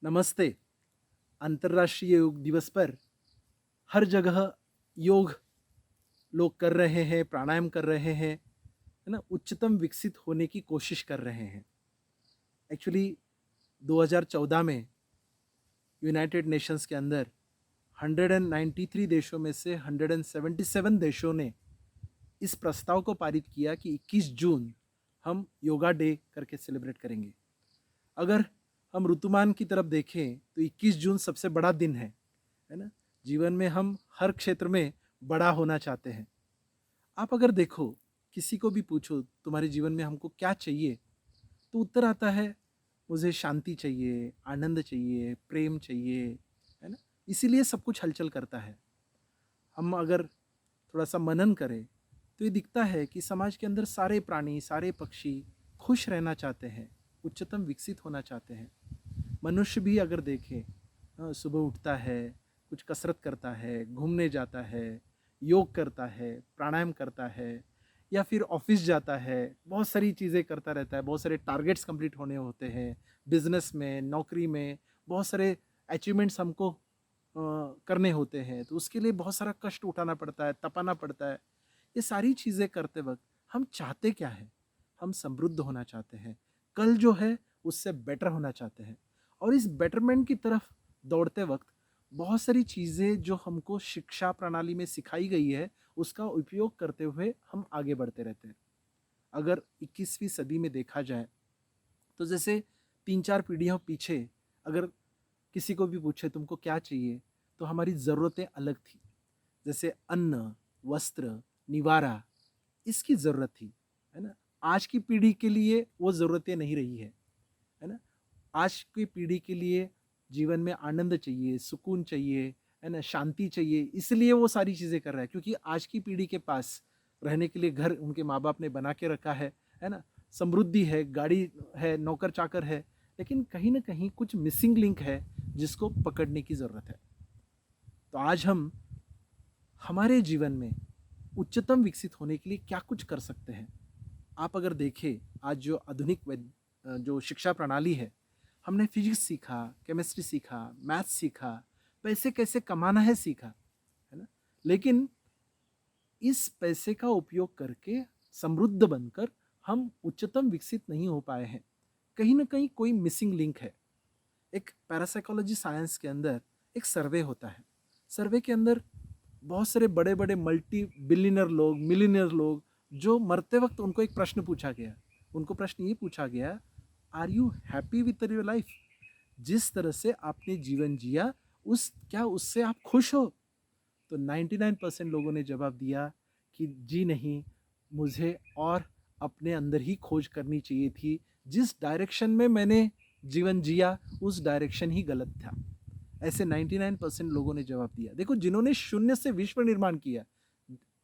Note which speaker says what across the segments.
Speaker 1: नमस्ते। अंतर्राष्ट्रीय योग दिवस पर हर जगह योग लोग कर रहे हैं, प्राणायाम कर रहे हैं, है ना? उच्चतम विकसित होने की कोशिश कर रहे हैं। एक्चुअली 2014 में यूनाइटेड नेशंस के अंदर 193 देशों में से 177 देशों ने इस प्रस्ताव को पारित किया कि 21 जून हम योगा डे करके सेलिब्रेट करेंगे। अगर हम ऋतुमान की तरफ देखें तो 21 जून सबसे बड़ा दिन है ना? जीवन में हम हर क्षेत्र में बड़ा होना चाहते हैं। आप अगर देखो, किसी को भी पूछो तुम्हारे जीवन में हमको क्या चाहिए, तो उत्तर आता है मुझे शांति चाहिए, आनंद चाहिए, प्रेम चाहिए, है ना? इसीलिए सब कुछ हलचल करता है। हम अगर थोड़ा-सा मनन करें, तो ये दिखता है कि समाज के अंदर सारे प्राणी, सारे पक्षी खुश रहना चाहते हैं, उच्चतम विकसित होना चाहते हैं। मनुष्य भी अगर देखें, सुबह उठता है, कुछ कसरत करता है, घूमने जाता है, योग करता है, प्राणायाम करता है या फिर ऑफ़िस जाता है, बहुत सारी चीज़ें करता रहता है, बहुत सारे टारगेट्स कंप्लीट होने होते हैं, बिज़नेस में, नौकरी में, बहुत सारे अचीवमेंट्स हमको करने होते हैं, तो उसके लिए बहुत सारा कष्ट उठाना पड़ता है, तपाना पड़ता है। ये सारी चीज़ें करते वक़्त हम चाहते क्या हैं? हम समृद्ध होना चाहते हैं। कल जो है उससे बेटर होना चाहते हैं और इस बेटरमेंट की तरफ दौड़ते वक़्त बहुत सारी चीज़ें जो हमको शिक्षा प्रणाली में सिखाई गई है, उसका उपयोग करते हुए हम आगे बढ़ते रहते हैं। अगर 21वीं सदी में देखा जाए, तो जैसे 3-4 पीढ़ियों पीछे अगर किसी को भी पूछे तुमको क्या चाहिए, तो हमारी ज़रूरतें अलग थी। जैसे अन्न, वस्त्र, निवारा, इसकी ज़रूरत थी, है ना? आज की पीढ़ी के लिए वो ज़रूरतें नहीं रही है ना? आज की पीढ़ी के लिए जीवन में आनंद चाहिए, सुकून चाहिए, है ना? शांति चाहिए, इसलिए वो सारी चीज़ें कर रहा है क्योंकि आज की पीढ़ी के पास रहने के लिए घर उनके माँ-बाप ने बना के रखा है ना? समृद्धि है, गाड़ी है, नौकर-चाकर है, लेकिन कहीं न कहीं कुछ मिसिंग लिंक है, जिसको पकड़ने की ज़रूरत है। तो आज हम हमारे जीवन में उच्चतम विकसित होने के लिए क्या कुछ कर सकते हैं? आप अगर देखें, आज जो आधुनिक जो शिक्षा प्रणाली है, हमने फिजिक्स सीखा, केमिस्ट्री सीखा, मैथ्स सीखा, पैसे कैसे कमाना है सीखा, है ना? लेकिन इस पैसे का उपयोग करके समृद्ध बनकर हम उच्चतम विकसित नहीं हो पाए हैं। कहीं न कहीं कोई मिसिंग लिंक है। एक पैरासाइकोलॉजी साइंस के अंदर एक सर्वे होता है। सर्वे के अंदर बहुत सारे बड़े-बड़े मल्टी बिलियनर लोग, मिलियनेयर लोग, जो मरते वक़्त उनको एक प्रश्न पूछा गया। उनको प्रश्न ये पूछा गया, are you happy with your life? जिस तरह से आपने जीवन जिया, उस क्या उससे आप खुश हो? तो 99% लोगों ने जवाब दिया कि जी नहीं, मुझे और अपने अंदर ही खोज करनी चाहिए थी। जिस डायरेक्शन में मैंने जीवन जिया, उस डायरेक्शन ही गलत था। ऐसे 99% लोगों ने जवाब दिया। देखो, जिन्होंने शून्य से विश्व निर्माण किया,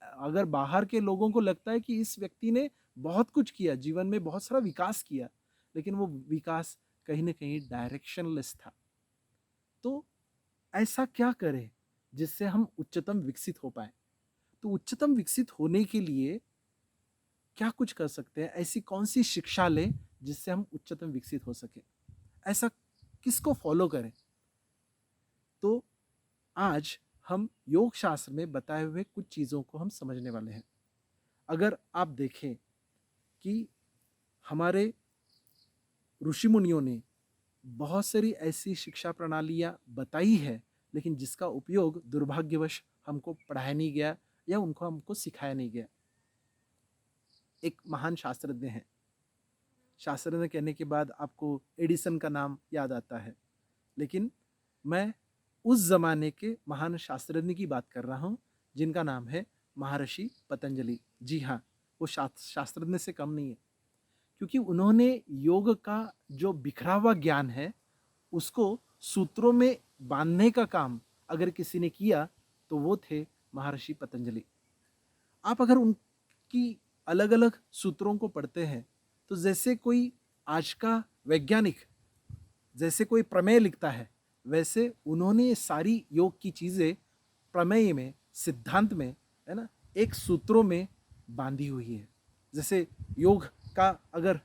Speaker 1: अगर बाहर के लोगों को लगता है कि इस व्यक्ति ने बहुत कुछ किया, जीवन में बहुत सारा विकास किया, लेकिन वो विकास कहीं न कहीं डायरेक्शनलेस था। तो ऐसा क्या करें जिससे हम उच्चतम विकसित हो पाएँ? तो उच्चतम विकसित होने के लिए क्या कुछ कर सकते हैं? ऐसी कौन-सी शिक्षा लें जिससे हम उच्चतम विकसित हो सकें? ऐसा किसको फ़ॉलो करें? तो आज हम योग शास्त्र में बताए हुए कुछ चीज़ों को हम समझने वाले हैं। अगर आप देखें कि हमारे ऋषि-मुनियों ने बहुत सारी ऐसी शिक्षा प्रणालियाँ बताई है, लेकिन जिसका उपयोग दुर्भाग्यवश हमको पढ़ाया नहीं गया या उनको हमको सिखाया नहीं गया। एक महान शास्त्रज्ञ हैं। शास्त्रज्ञ कहने के बाद आपको एडिसन का नाम याद आता है, लेकिन मैं उस ज़माने के महान शास्त्रज्ञ की बात कर रहा हूँ, जिनका नाम है महर्षि पतंजलि। जी हाँ, वो शास्त्रज्ञ से कम नहीं है, क्योंकि उन्होंने योग का जो बिखरा हुआ ज्ञान है, उसको सूत्रों में बाँधने का काम अगर किसी ने किया, तो वो थे महर्षि पतंजलि। आप अगर उनकी अलग-अलग सूत्रों को पढ़ते हैं, तो जैसे कोई आज का वैज्ञानिक जैसे कोई प्रमेय लिखता है, वैसे उन्होंने ये सारी योग की चीज़ें प्रमेय में, सिद्धांत में, है ना? एक सूत्रों में बाँधी हुई है। जैसे योग का अगर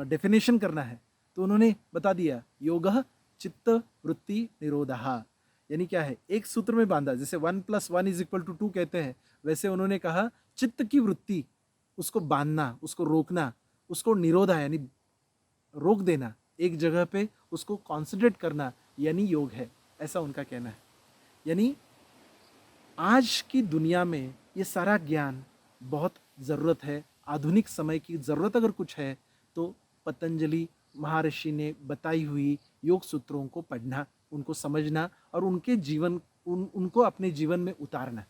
Speaker 1: डेफ़िनेशन करना है, तो उन्होंने बता दिया, योगः चित्त वृत्ति निरोधः, यानी क्या है, एक सूत्र में बांधा, जैसे 1+1 = 2 कहते हैं, वैसे उन्होंने कहा चित्त की वृत्ति, उसको बांधना, उसको रोकना, उसको निरोधा यानी रोक देना, एक जगह पे उसको कॉन्सेंट्रेट करना, यानी योग है, ऐसा उनका कहना है। यानी आज की दुनिया में ये सारा ज्ञान बहुत ज़रूरत है। आधुनिक समय की ज़रूरत अगर कुछ है तो पतंजलि महर्षि ने बताई हुई योग सूत्रों को पढ़ना, उनको समझना और उनके जीवन उनको अपने जीवन में उतारना।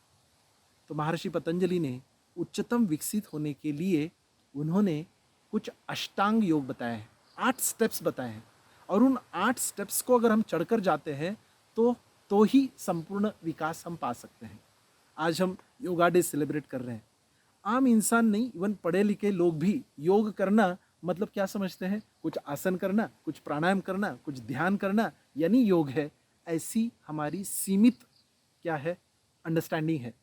Speaker 1: तो महर्षि पतंजलि ने उच्चतम विकसित होने के लिए उन्होंने कुछ अष्टांग योग बताए हैं, 8 स्टेप्स बताए हैं, और उन 8 स्टेप्स को अगर हम चढ़कर जाते हैं तो ही संपूर्ण विकास हम पा सकते हैं। आज हम योगा डे सेलिब्रेट कर रहे हैं। आम इंसान नहीं, इवन पढ़े लिखे लोग भी योग करना मतलब क्या समझते हैं, कुछ आसन करना, कुछ प्राणायाम करना, कुछ ध्यान करना, यानी योग है। ऐसी हमारी सीमित क्या है अंडरस्टैंडिंग है।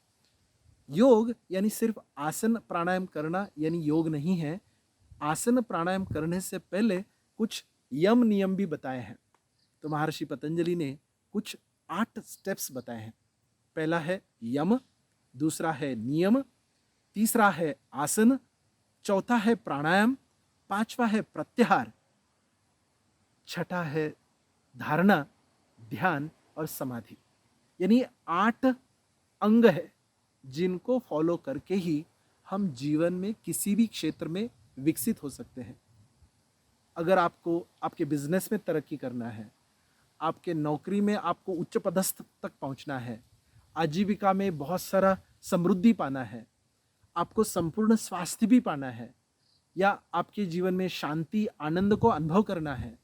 Speaker 1: योग यानी सिर्फ आसन प्राणायाम करना यानी योग नहीं है। आसन प्राणायाम करने से पहले कुछ यम नियम भी बताए हैं। तो महर्षि पतंजलि ने कुछ 8 स्टेप्स बताए हैं। पहला है यम, दूसरा है नियम, तीसरा है आसन, चौथा है प्राणायाम, पांचवा है प्रत्याहार, छठा है धारणा, ध्यान और समाधि। यानी 8 अंग है जिनको फॉलो करके ही हम जीवन में किसी भी क्षेत्र में विकसित हो सकते हैं। अगर आपको आपके बिजनेस में तरक्की करना है, आपके नौकरी में आपको उच्च पदस्थ तक पहुंचना है, आजीविका में बहुत सारा समृद्धि पाना है, आपको संपूर्ण स्वास्थ्य भी पाना है, या आपके जीवन में शांति आनंद को अनुभव करना है,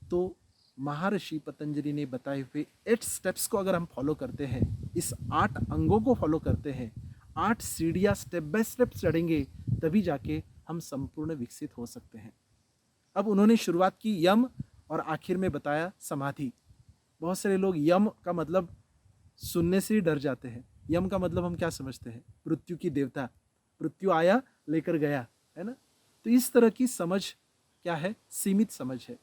Speaker 1: तो महर्षि पतंजलि ने बताए हुए 8 स्टेप्स को अगर हम फॉलो करते हैं, इस 8 अंगों को फॉलो करते हैं, 8 सीढ़ियाँ स्टेप बाय स्टेप चढ़ेंगे, तभी जाके हम संपूर्ण विकसित हो सकते हैं। अब उन्होंने शुरुआत की यम और आखिर में बताया समाधि। बहुत सारे लोग यम का मतलब सुनने से ही डर जाते हैं। यम का मतलब हम क्या समझते हैं, मृत्यु की देवता, मृत्यु आया लेकर गया, है ना। तो इस तरह की समझ क्या है, सीमित समझ है।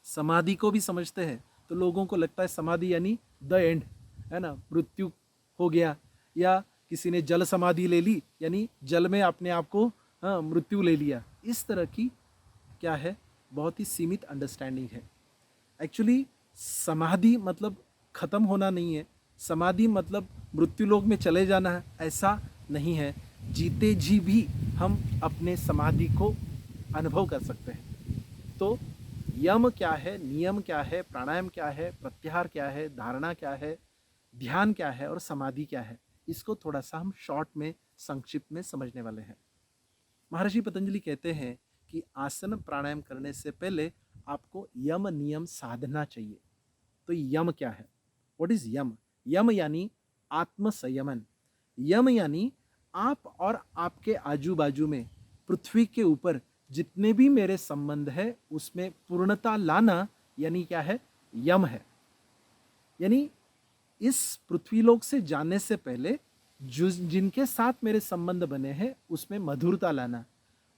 Speaker 1: समाधि को भी समझते हैं तो लोगों को लगता है समाधि यानी द एंड, है ना, मृत्यु हो गया, या किसी ने जल समाधि ले ली यानी जल में अपने आप को मृत्यु ले लिया। इस तरह की क्या है, बहुत ही सीमित अंडरस्टैंडिंग है। एक्चुअली समाधि मतलब खत्म होना नहीं है, समाधि मतलब मृत्यु लोक में चले जाना है, ऐसा नहीं है। जीते जी भी हम अपने समाधि को अनुभव कर सकते हैं। तो यम क्या है, नियम क्या है, प्राणायाम क्या है, प्रत्याहार क्या है, धारणा क्या है, ध्यान क्या है और समाधि क्या है, इसको थोड़ा सा हम शॉर्ट में संक्षिप्त में समझने वाले हैं। महर्षि पतंजलि कहते हैं कि आसन प्राणायाम करने से पहले आपको यम नियम साधना चाहिए। तो यम क्या है, व्हाट इज यम? यम यानी आत्म संयमन। यम यानी आप और आपके आजू बाजू में, पृथ्वी के ऊपर जितने भी मेरे संबंध है उसमें पूर्णता लाना, यानी क्या है, यम है। यानी इस पृथ्वीलोक से जाने से पहले जिनके साथ मेरे संबंध बने हैं उसमें मधुरता लाना।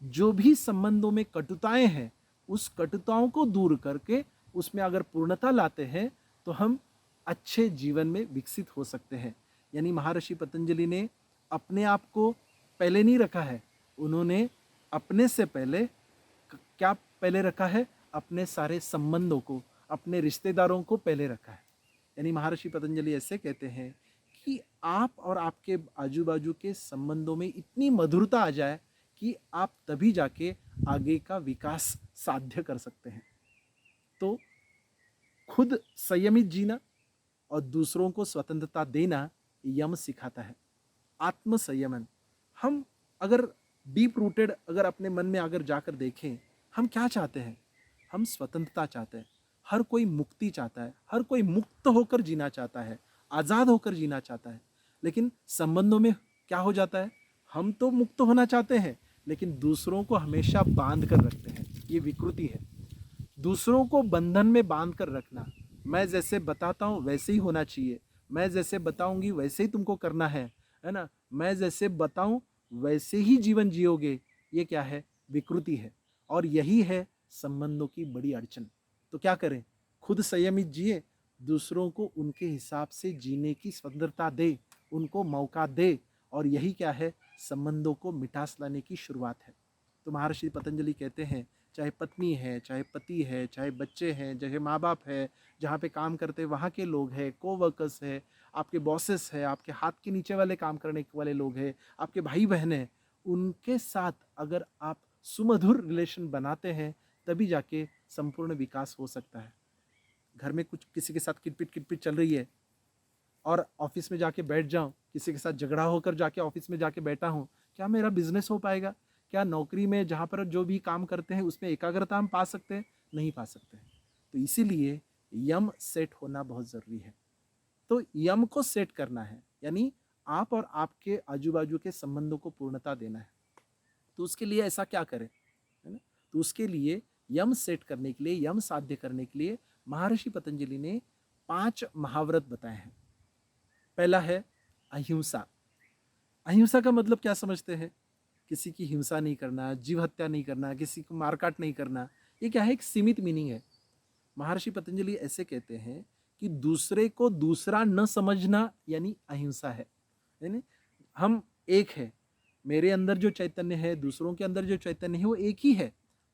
Speaker 1: जो भी संबंधों में कटुताएं हैं उस कटुताओं को दूर करके उसमें अगर पूर्णता लाते हैं तो हम अच्छे जीवन में विकसित हो सकते हैं। यानी महर्षि पतंजलि ने अपने आप को पहले नहीं रखा है, उन्होंने अपने से पहले क्या पहले रखा है, अपने सारे संबंधों को, अपने रिश्तेदारों को पहले रखा है। यानी महर्षि पतंजलि ऐसे कहते हैं कि आप और आपके आजू बाजू के संबंधों में इतनी मधुरता आ जाए कि आप तभी जाके आगे का विकास साध्य कर सकते हैं। तो खुद संयमित जीना और दूसरों को स्वतंत्रता देना यम सिखाता है। आत्म संयमन, हम अगर डीप रूटेड अगर अपने मन में अगर जाकर देखें, हम क्या चाहते हैं, हम स्वतंत्रता चाहते हैं। हर कोई मुक्ति चाहता है, हर कोई मुक्त होकर जीना चाहता है, आज़ाद होकर जीना चाहता है। लेकिन संबंधों में क्या हो जाता है, हम तो मुक्त होना चाहते हैं लेकिन दूसरों को हमेशा बांध कर रखते हैं। ये विकृति है, दूसरों को बंधन में बांध कर रखना। मैं जैसे बताता हूँ वैसे ही होना चाहिए, मैं जैसे बताऊंगी वैसे ही तुमको करना है ना, मैं जैसे बताऊं वैसे ही जीवन जियोगे। ये क्या है, विकृति है, और यही है संबंधों की बड़ी अड़चन। तो क्या करें, खुद संयमित जिए, दूसरों को उनके हिसाब से जीने की स्वतंत्रता दे, उनको मौका दे, और यही क्या है, संबंधों को मिठास लाने की शुरुआत है। तो महर्षि पतंजलि कहते हैं, चाहे पत्नी है, चाहे पति है, चाहे बच्चे हैं, चाहे माँ बाप है, जहाँ पे काम करते हैं वहाँ के लोग हैं, कोवर्कर्स है, आपके बॉसेस है, आपके हाथ के नीचे वाले काम करने वाले लोग हैं, आपके भाई बहन हैं, उनके साथ अगर आप सुमधुर रिलेशन बनाते हैं, तभी जाके संपूर्ण विकास हो सकता है। घर में कुछ किसी के साथ किटपिट किटपिट चल रही है और ऑफिस में जाके बैठ जाऊं, किसी के साथ झगड़ा होकर जाके ऑफिस में जाके बैठा हूं, क्या मेरा बिजनेस हो पाएगा? क्या नौकरी में जहाँ पर जो भी काम करते हैं उसमें एकाग्रता हम पा सकते हैं? नहीं पा सकते हैं। तो इसीलिए यम सेट होना बहुत ज़रूरी है। तो यम को सेट करना है, यानी आप और आपके आजू बाजू के संबंधों को पूर्णता देना है। तो उसके लिए ऐसा क्या करें, है ना? तो उसके लिए यम सेट करने के लिए, यम साध्य करने के लिए महर्षि पतंजलि ने 5 महाव्रत बताए हैं। पहला है अहिंसा। अहिंसा का मतलब क्या समझते हैं? किसी की हिंसा नहीं करना, जीव हत्या नहीं करना, किसी को मारकाट नहीं करना। ये क्या है, एक सीमित मीनिंग है। महर्षि पतंजलि ऐसे कहते हैं कि दूसरे को दूसरा न समझना यानी अहिंसा है। यानी हम एक है, मेरे अंदर जो चैतन्य है, दूसरों के अंदर जो चैतन्य है, वो एक ही है।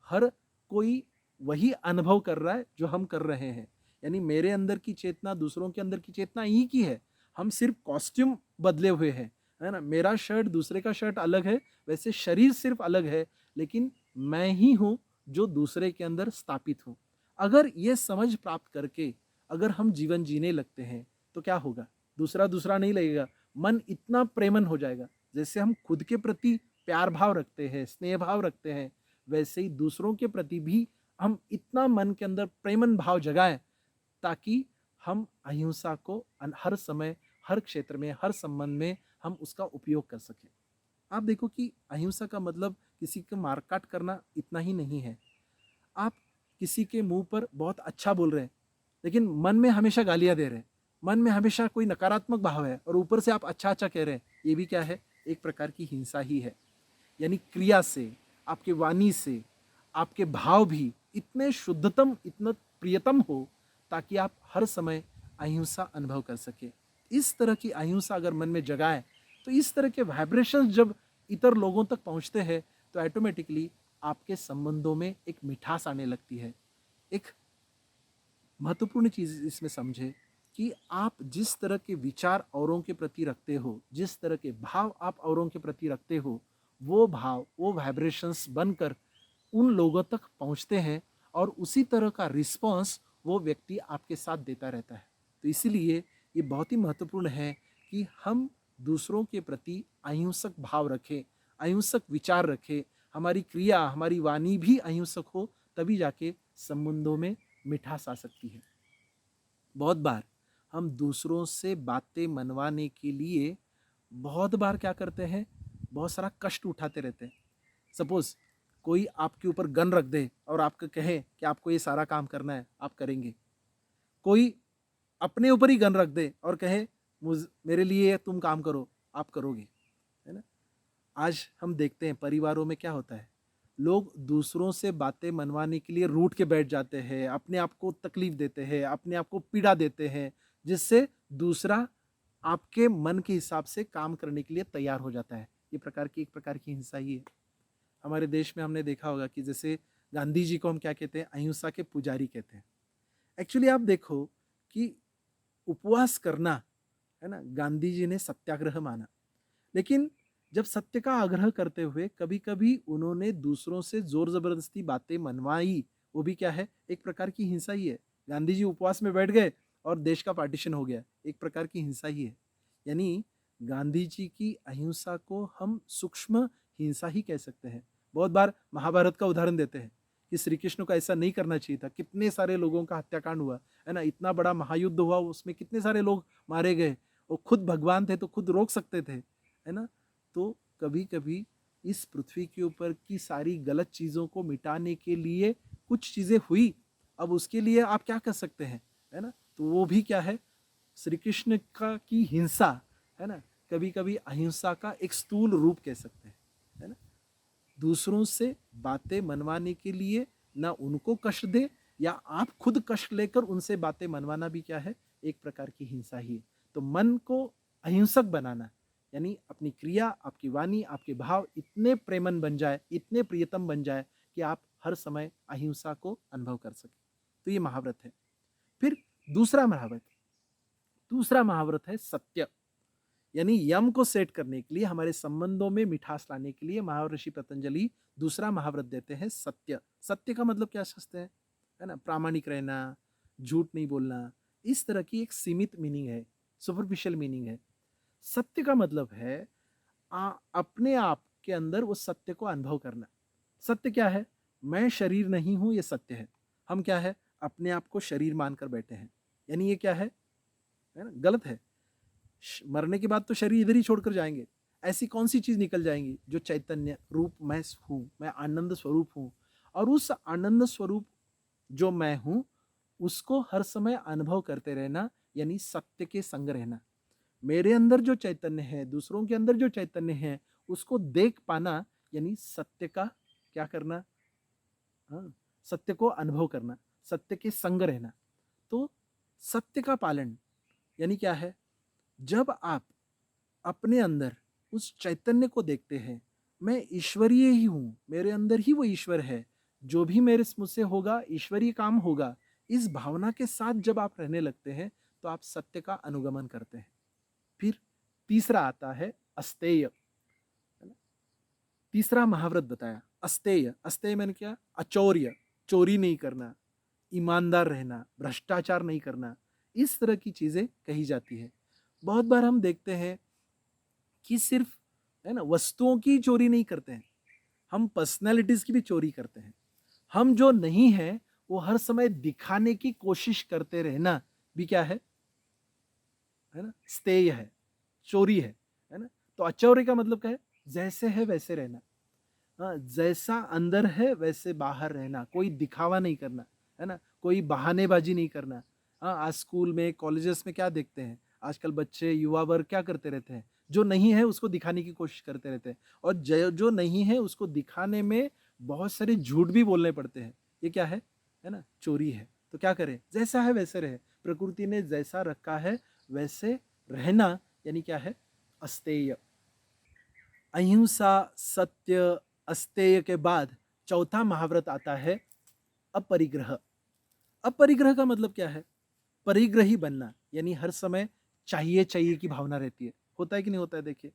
Speaker 1: हर कोई वही अनुभव कर रहा है जो हम कर रहे हैं। यानी मेरे अंदर की चेतना, दूसरों के अंदर की चेतना एक ही है। हम सिर्फ कॉस्ट्यूम बदले हुए हैं, है ना? मेरा शर्ट दूसरे का शर्ट अलग है, वैसे शरीर सिर्फ अलग है, लेकिन मैं ही हूँ जो दूसरे के अंदर स्थापित हूँ। अगर ये समझ प्राप्त करके अगर हम जीवन जीने लगते हैं तो क्या होगा? दूसरा दूसरा नहीं लगेगा, मन इतना प्रेमन हो जाएगा। जैसे हम खुद के प्रति प्यार भाव रखते हैं, स्नेह भाव रखते हैं, वैसे ही दूसरों के प्रति भी हम इतना मन के अंदर प्रेमन भाव जगाएं, ताकि हम अहिंसा को हर समय, हर क्षेत्र में, हर संबंध में हम उसका उपयोग कर सकें। आप देखो कि अहिंसा का मतलब किसी को मारकाट करना इतना ही नहीं है। आप किसी के मुंह पर बहुत अच्छा बोल रहे हैं, लेकिन मन में हमेशा गालियां दे रहे हैं, मन में हमेशा कोई नकारात्मक भाव है, और ऊपर से आप अच्छा अच्छा कह रहे हैं, ये भी क्या है, एक प्रकार की हिंसा ही है। यानी क्रिया से, आपके वाणी से, आपके भाव भी इतने शुद्धतम, इतना प्रियतम हो, ताकि आप हर समय अहिंसा अनुभव कर सके। इस तरह की अहिंसा अगर मन में जगाए, तो इस तरह के वाइब्रेशंस जब इतर लोगों तक पहुंचते हैं, तो ऑटोमेटिकली आपके संबंधों में एक मिठास आने लगती है। एक महत्वपूर्ण चीज़ इसमें समझे कि आप जिस तरह के विचार औरों के प्रति रखते हो, जिस तरह के भाव आप औरों के प्रति रखते हो, वो भाव, वो वाइब्रेशंस बनकर उन लोगों तक पहुंचते हैं, और उसी तरह का रिस्पॉन्स वो व्यक्ति आपके साथ देता रहता है। तो इसीलिए ये बहुत ही महत्वपूर्ण है कि हम दूसरों के प्रति अहिंसक भाव रखें, अहिंसक विचार रखें, हमारी क्रिया, हमारी वाणी भी अहिंसक हो, तभी जाके संबंधों में मिठास आ सकती है। बहुत बार हम दूसरों से बातें मनवाने के लिए बहुत बार क्या करते हैं, बहुत सारा कष्ट उठाते रहते हैं। सपोज कोई आपके ऊपर गन रख दे और आपको कहे कि आपको ये सारा काम करना है, आप करेंगे। कोई अपने ऊपर ही गन रख दे और कहे मेरे लिए तुम काम करो, आप करोगे, है ना? आज हम देखते हैं परिवारों में क्या होता है, लोग दूसरों से बातें मनवाने के लिए रूठ के बैठ जाते हैं, अपने आप को तकलीफ देते हैं, अपने आप को पीड़ा देते हैं, जिससे दूसरा आपके मन के हिसाब से काम करने के लिए तैयार हो जाता है। ये एक प्रकार की हिंसा ही है। हमारे देश में हमने देखा होगा कि जैसे गांधी जी को हम क्या कहते हैं, अहिंसा के पुजारी कहते हैं। एक्चुअली आप देखो कि उपवास करना, है ना, गांधी जी ने सत्याग्रह माना, लेकिन जब सत्य का आग्रह करते हुए कभी कभी उन्होंने दूसरों से जोर जबरदस्ती बातें मनवाई, वो भी क्या है, एक प्रकार की हिंसा ही है। गांधी जी उपवास में बैठ गए और देश का पार्टीशन हो गया, एक प्रकार की हिंसा ही है। यानी गांधी जी की अहिंसा को हम सूक्ष्म हिंसा ही कह सकते हैं। बहुत बार महाभारत का उदाहरण देते हैं कि श्री कृष्ण को ऐसा नहीं करना चाहिए था, कितने सारे लोगों का हत्याकांड हुआ, है ना, इतना बड़ा महायुद्ध हुआ, उसमें कितने सारे लोग मारे गए। वो खुद भगवान थे तो खुद रोक सकते थे, है ना? तो कभी कभी इस पृथ्वी के ऊपर की सारी गलत चीज़ों को मिटाने के लिए कुछ चीज़ें हुई, अब उसके लिए आप क्या कर सकते हैं, है ना? तो वो भी क्या है, श्री कृष्ण का की हिंसा, है ना, कभी कभी अहिंसा का एक स्थूल रूप कह सकते हैं, है ना? दूसरों से बातें मनवाने के लिए ना उनको कष्ट दे, या आप खुद कष्ट लेकर उनसे बातें मनवाना भी क्या है, एक प्रकार की हिंसा ही है। तो मन को अहिंसक बनाना यानी अपनी क्रिया, आपकी वाणी, आपके भाव इतने प्रेमन बन जाए, इतने प्रियतम बन जाए कि आप हर समय अहिंसा को अनुभव कर सकें। तो ये महाव्रत है। फिर दूसरा महाव्रत है सत्य। यानी यम को सेट करने के लिए, हमारे संबंधों में मिठास लाने के लिए महर्षि पतंजलि दूसरा महाव्रत देते हैं सत्य। सत्य का मतलब क्या समझते हैं, है ना? प्रामाणिक रहना, झूठ नहीं बोलना, इस तरह की एक सीमित मीनिंग है, सुपरफिशियल मीनिंग है। सत्य का मतलब है अपने आप के अंदर उस सत्य को अनुभव करना। सत्य क्या है? मैं शरीर नहीं हूं, ये सत्य है। हम क्या है? अपने आप को शरीर मानकर बैठे हैं। यानी ये क्या है ना? गलत है। मरने के बाद तो शरीर इधर ही छोड़कर जाएंगे। ऐसी कौन सी चीज निकल जाएंगी जो चैतन्य रूप मैं हूं, मैं आनंद स्वरूप हूं। और उस आनंद स्वरूप जो मैं हूं उसको हर समय अनुभव करते रहना, यानी सत्य के संग रहना। मेरे अंदर जो चैतन्य है, दूसरों के अंदर जो चैतन्य है, उसको देख पाना, यानी सत्य का क्या करना, हाँ, सत्य को अनुभव करना, सत्य के संग रहना। तो सत्य का पालन यानी क्या है? जब आप अपने अंदर उस चैतन्य को देखते हैं, मैं ईश्वरीय ही हूं, मेरे अंदर ही वो ईश्वर है, जो भी मेरे मुझसे होगा ईश्वरीय काम होगा, इस भावना के साथ जब आप रहने लगते हैं तो आप सत्य का अनुगमन करते हैं। फिर तीसरा आता है अस्तेय, है ना? तीसरा महाव्रत बताया अस्तेय। अस्तेय मैंने क्या? अचौर्य, चोरी नहीं करना, ईमानदार रहना, भ्रष्टाचार नहीं करना, इस तरह की चीजें कही जाती है। बहुत बार हम देखते हैं कि सिर्फ, है ना, वस्तुओं की चोरी नहीं करते हैं, हम पर्सनैलिटीज की भी चोरी करते हैं। हम जो नहीं है वो हर समय दिखाने की कोशिश करते रहना भी क्या है ना, स्तेय है, चोरी है ना? तो अचौर्य का मतलब क्या है? जैसे है वैसे रहना। हाँ, जैसा अंदर है वैसे बाहर रहना, कोई दिखावा नहीं करना, है ना? कोई बहानेबाजी नहीं करना। हाँ, आज स्कूल में, कॉलेजेस में क्या देखते हैं, आजकल बच्चे, युवा वर्ग क्या करते रहते हैं? जो नहीं है उसको दिखाने की कोशिश करते रहते हैं, और जो नहीं है उसको दिखाने में बहुत सारे झूठ भी बोलने पड़ते हैं। ये क्या है ना? चोरी है। तो क्या करें? जैसा है वैसे रहे। प्रकृति ने जैसा रखा है वैसे रहना, यानी क्या है? अस्तेय। अहिंसा, सत्य, अस्तेय के बाद चौथा महाव्रत आता है अपरिग्रह। अपरिग्रह का मतलब क्या है? परिग्रही बनना, यानी हर समय चाहिए चाहिए की भावना रहती है। होता है कि नहीं होता है? देखिए,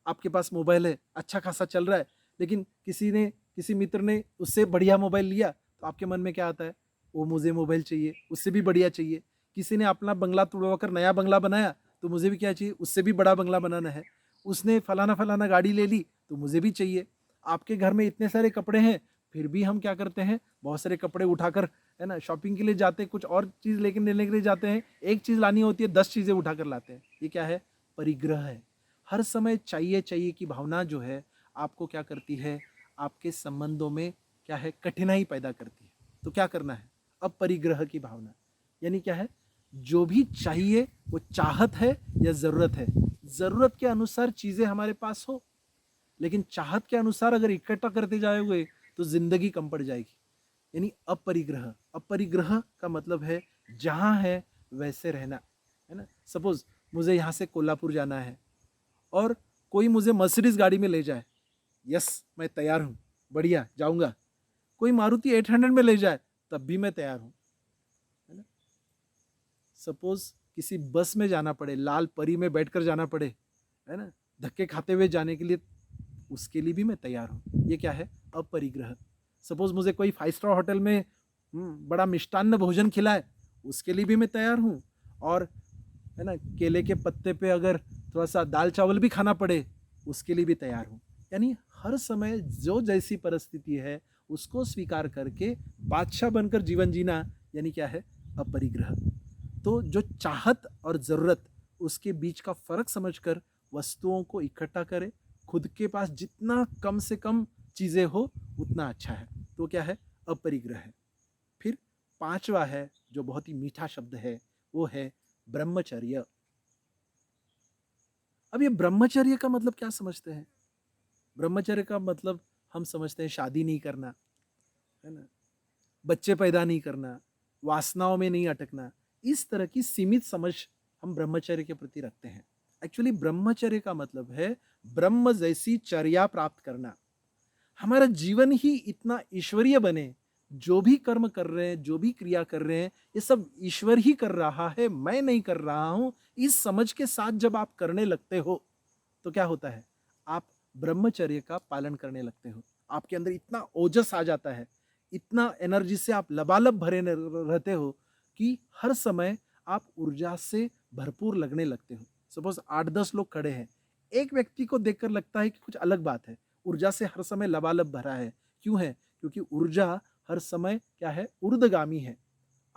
Speaker 1: आपके पास मोबाइल है, अच्छा खासा चल रहा है, लेकिन किसी मित्र ने उससे बढ़िया मोबाइल लिया तो आपके मन में क्या आता है? वो मुझे मोबाइल चाहिए, उससे भी बढ़िया चाहिए। किसी ने अपना बंगला तुड़वाकर नया बंगला बनाया तो मुझे भी क्या चाहिए? उससे भी बड़ा बंगला बनाना है। उसने फलाना फलाना गाड़ी ले ली तो मुझे भी चाहिए। आपके घर में इतने सारे कपड़े हैं, फिर भी हम क्या करते हैं? बहुत सारे कपड़े उठाकर, है ना, शॉपिंग के लिए जाते हैं, कुछ और चीज़ लेने के लिए जाते हैं। एक चीज़ लानी होती है, 10 चीज़ें उठाकर लाते हैं। ये क्या है? परिग्रह है। हर समय चाहिए चाहिए की भावना जो है आपको क्या करती है? आपके संबंधों में क्या है? कठिनाई पैदा करती है। तो क्या करना है? अपरिग्रह की भावना यानी क्या है? जो भी चाहिए वो चाहत है या जरूरत है। जरूरत के अनुसार चीजें हमारे पास हो, लेकिन चाहत के अनुसार अगर इकट्ठा करते जाओगे तो जिंदगी कम पड़ जाएगी। यानी अपरिग्रह। अपरिग्रह का मतलब है जहां है वैसे रहना, है ना? सपोज मुझे यहाँ से कोल्हापुर जाना है और कोई मुझे मर्सिडीज गाड़ी में ले जाए, यस मैं तैयार हूँ, बढ़िया जाऊंगा। कोई मारुति 800 में ले जाए तब भी मैं तैयार हूँ, है ना? सपोज किसी बस में जाना पड़े, लाल परी में बैठकर जाना पड़े, है ना, धक्के खाते हुए जाने के लिए, उसके लिए भी मैं तैयार हूँ। ये क्या है? अपरिग्रह। सपोज मुझे कोई 5 स्टार होटल में बड़ा मिष्टान्न भोजन खिलाए, उसके लिए भी मैं तैयार हूँ। और, है ना, केले के पत्ते पे अगर थोड़ा सा दाल चावल भी खाना पड़े, उसके लिए भी तैयार हूँ। यानी हर समय जो जैसी परिस्थिति है उसको स्वीकार करके बादशाह बनकर जीवन जीना, यानी क्या है? अपरिग्रह। तो जो चाहत और ज़रूरत, उसके बीच का फ़र्क समझकर वस्तुओं को इकट्ठा करें। खुद के पास जितना कम से कम चीज़ें हो उतना अच्छा है। तो क्या है? अपरिग्रह है। फिर पांचवा है जो बहुत ही मीठा शब्द है, वो है ब्रह्मचर्य। अब ये ब्रह्मचर्य का मतलब क्या समझते हैं? ब्रह्मचर्य का मतलब हम समझते हैं शादी नहीं करना, है ना, बच्चे पैदा नहीं करना, वासनाओं में नहीं अटकना, इस तरह की सीमित समझ हम ब्रह्मचर्य के प्रति रखते हैं। एक्चुअली ब्रह्मचर्य का मतलब है ब्रह्म जैसी चर्या प्राप्त करना। हमारा जीवन ही इतना ईश्वरीय बने, जो भी कर्म कर रहे हैं, जो भी क्रिया कर रहे हैं, ये सब ईश्वर ही कर रहा है, मैं नहीं कर रहा हूं। इस समझ के साथ जब आप करने लगते हो तो क्या होता है, आप ब्रह्मचर्य का पालन करने लगते हो। आपके अंदर इतना ओजस आ जाता है, इतना एनर्जी से आप लबालब भरे रहते हो कि हर समय आप ऊर्जा से भरपूर लगने लगते हो। सपोज 8-10 लोग खड़े हैं, एक व्यक्ति को देखकर लगता है कि कुछ अलग बात है, ऊर्जा से हर समय लबालब भरा है। क्यों है? क्योंकि ऊर्जा हर समय क्या है, ऊर्ध्वगामी है।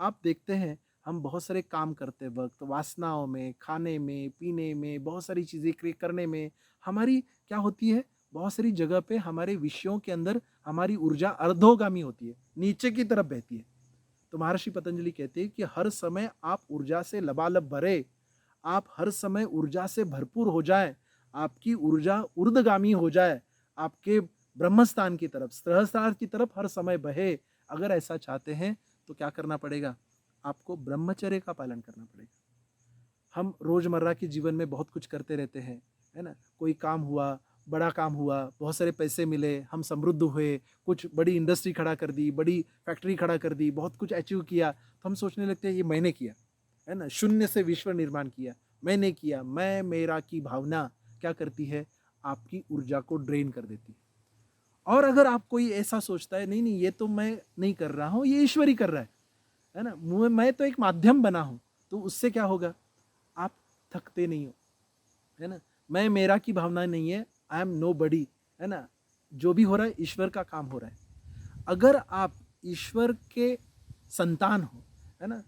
Speaker 1: आप देखते हैं हम बहुत सारे काम करते वक्त वासनाओं में, खाने में, पीने में, बहुत सारी चीज़ें करने में हमारी क्या होती है, बहुत सारी जगह पे हमारे विषयों के अंदर हमारी ऊर्जा अर्धोगामी होती है, नीचे की तरफ बहती है। तो महर्षि पतंजलि कहते हैं कि हर समय आप ऊर्जा से लबालब भरे, आप हर समय ऊर्जा से भरपूर हो जाए, आपकी ऊर्जा ऊर्ध्वगामी हो जाए, आपके ब्रह्मस्थान की तरफ, सहस्त्रार की तरफ हर समय बहे। अगर ऐसा चाहते हैं तो क्या करना पड़ेगा, आपको ब्रह्मचर्य का पालन करना पड़ेगा। हम रोजमर्रा के जीवन में बहुत कुछ करते रहते हैं, है ना? कोई काम हुआ, बड़ा काम हुआ, बहुत सारे पैसे मिले, हम समृद्ध हुए, कुछ बड़ी इंडस्ट्री खड़ा कर दी, बड़ी फैक्ट्री खड़ा कर दी, बहुत कुछ अचीव किया, तो हम सोचने लगते हैं ये मैंने किया, है ना? शून्य से विश्व निर्माण किया, मैंने किया, मैं मेरा की भावना क्या करती है, आपकी ऊर्जा को ड्रेन कर देती है। और अगर आप कोई ऐसा सोचता है, नहीं नहीं ये तो मैं नहीं कर रहा हूँ, ये ईश्वर ही कर रहा है ना, मैं तो एक माध्यम बना हूँ, तो उससे क्या होगा, आप थकते नहीं हो, है ना? मैं मेरा की भावना नहीं है, आई एम नो बडी, है ना? जो भी हो रहा है ईश्वर का काम हो रहा है। अगर आप ईश्वर के संतान हो, है ना,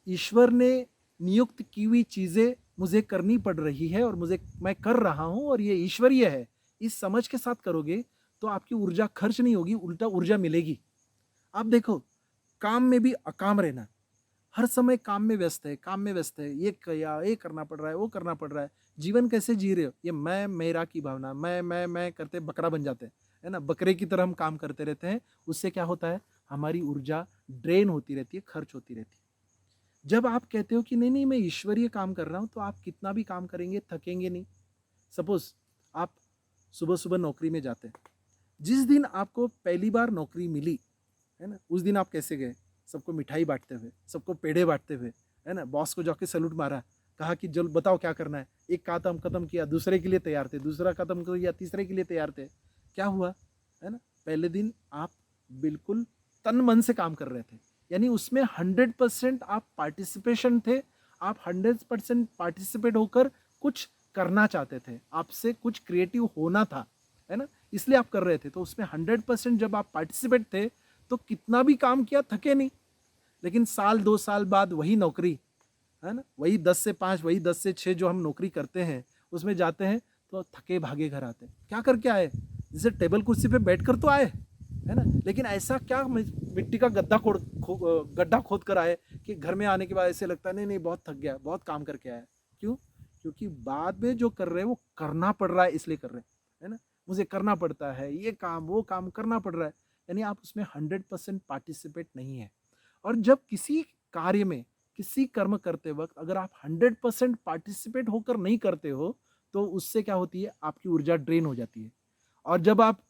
Speaker 1: ईश्वर ने नियुक्त की हुई चीज़ें मुझे करनी पड़ रही है और मैं कर रहा हूँ और ये ईश्वरीय है, इस समझ के साथ करोगे तो आपकी ऊर्जा खर्च नहीं होगी, उल्टा ऊर्जा मिलेगी। आप देखो, काम में भी अकाम रहना, हर समय काम में व्यस्त है, काम में व्यस्त है, ये किया, ये करना पड़ रहा है, वो करना पड़ रहा है। जीवन कैसे जी रहे हो? ये मैं मेरा की भावना, मैं करते बकरा बन जाते हैं, है ना? बकरे की तरह हम काम करते रहते हैं। उससे क्या होता है, हमारी ऊर्जा ड्रेन होती रहती है, खर्च होती रहती है। जब आप कहते हो कि नहीं नहीं मैं ईश्वरीय काम कर रहा हूँ, तो आप कितना भी काम करेंगे थकेंगे नहीं। सपोज आप सुबह सुबह नौकरी में जाते हैं, जिस दिन आपको पहली बार नौकरी मिली, है ना, उस दिन आप कैसे गए? सबको मिठाई बांटते हुए, सबको पेड़े बांटते हुए, है ना? बॉस को जाके सैल्यूट मारा, कहा कि जल बताओ क्या करना है। एक काम खत्म किया, दूसरे के लिए तैयार थे, दूसरा खत्म किया, तीसरे के लिए तैयार थे। क्या हुआ, है ना? पहले दिन आप बिल्कुल तन मन से काम कर रहे थे, यानी उसमें 100% आप पार्टिसिपेशन थे, आप 100% पार्टिसिपेट होकर कुछ करना चाहते थे, आपसे कुछ क्रिएटिव होना था, है ना? इसलिए आप कर रहे थे। तो उसमें 100% जब आप पार्टिसिपेट थे तो कितना भी काम किया थके नहीं। लेकिन साल 2 साल बाद वही नौकरी, है ना, वही 10 से 5, वही 10 से 6 जो हम नौकरी करते हैं, उसमें जाते हैं तो थके भागे घर आते हैं। क्या करके आए? जैसे टेबल कुर्सी पे बैठ कर तो आए, है ना, लेकिन ऐसा क्या मिट्टी का गड्ढा खोद कर आए कि घर में आने के बाद ऐसे लगता है नहीं नहीं बहुत थक गया, बहुत काम करके आया। क्यों? क्योंकि बाद में जो कर रहे हैं वो करना पड़ रहा है, इसलिए कर रहे हैं, है ना? मुझे करना पड़ता है, ये काम वो काम करना पड़ रहा है, यानी आप उसमें 100% पार्टिसिपेट नहीं है। और जब किसी कार्य में, किसी कर्म करते वक्त अगर आप 100% पार्टिसिपेट होकर नहीं करते हो, तो उससे क्या होती है, आपकी ऊर्जा ड्रेन हो जाती है। और जब आप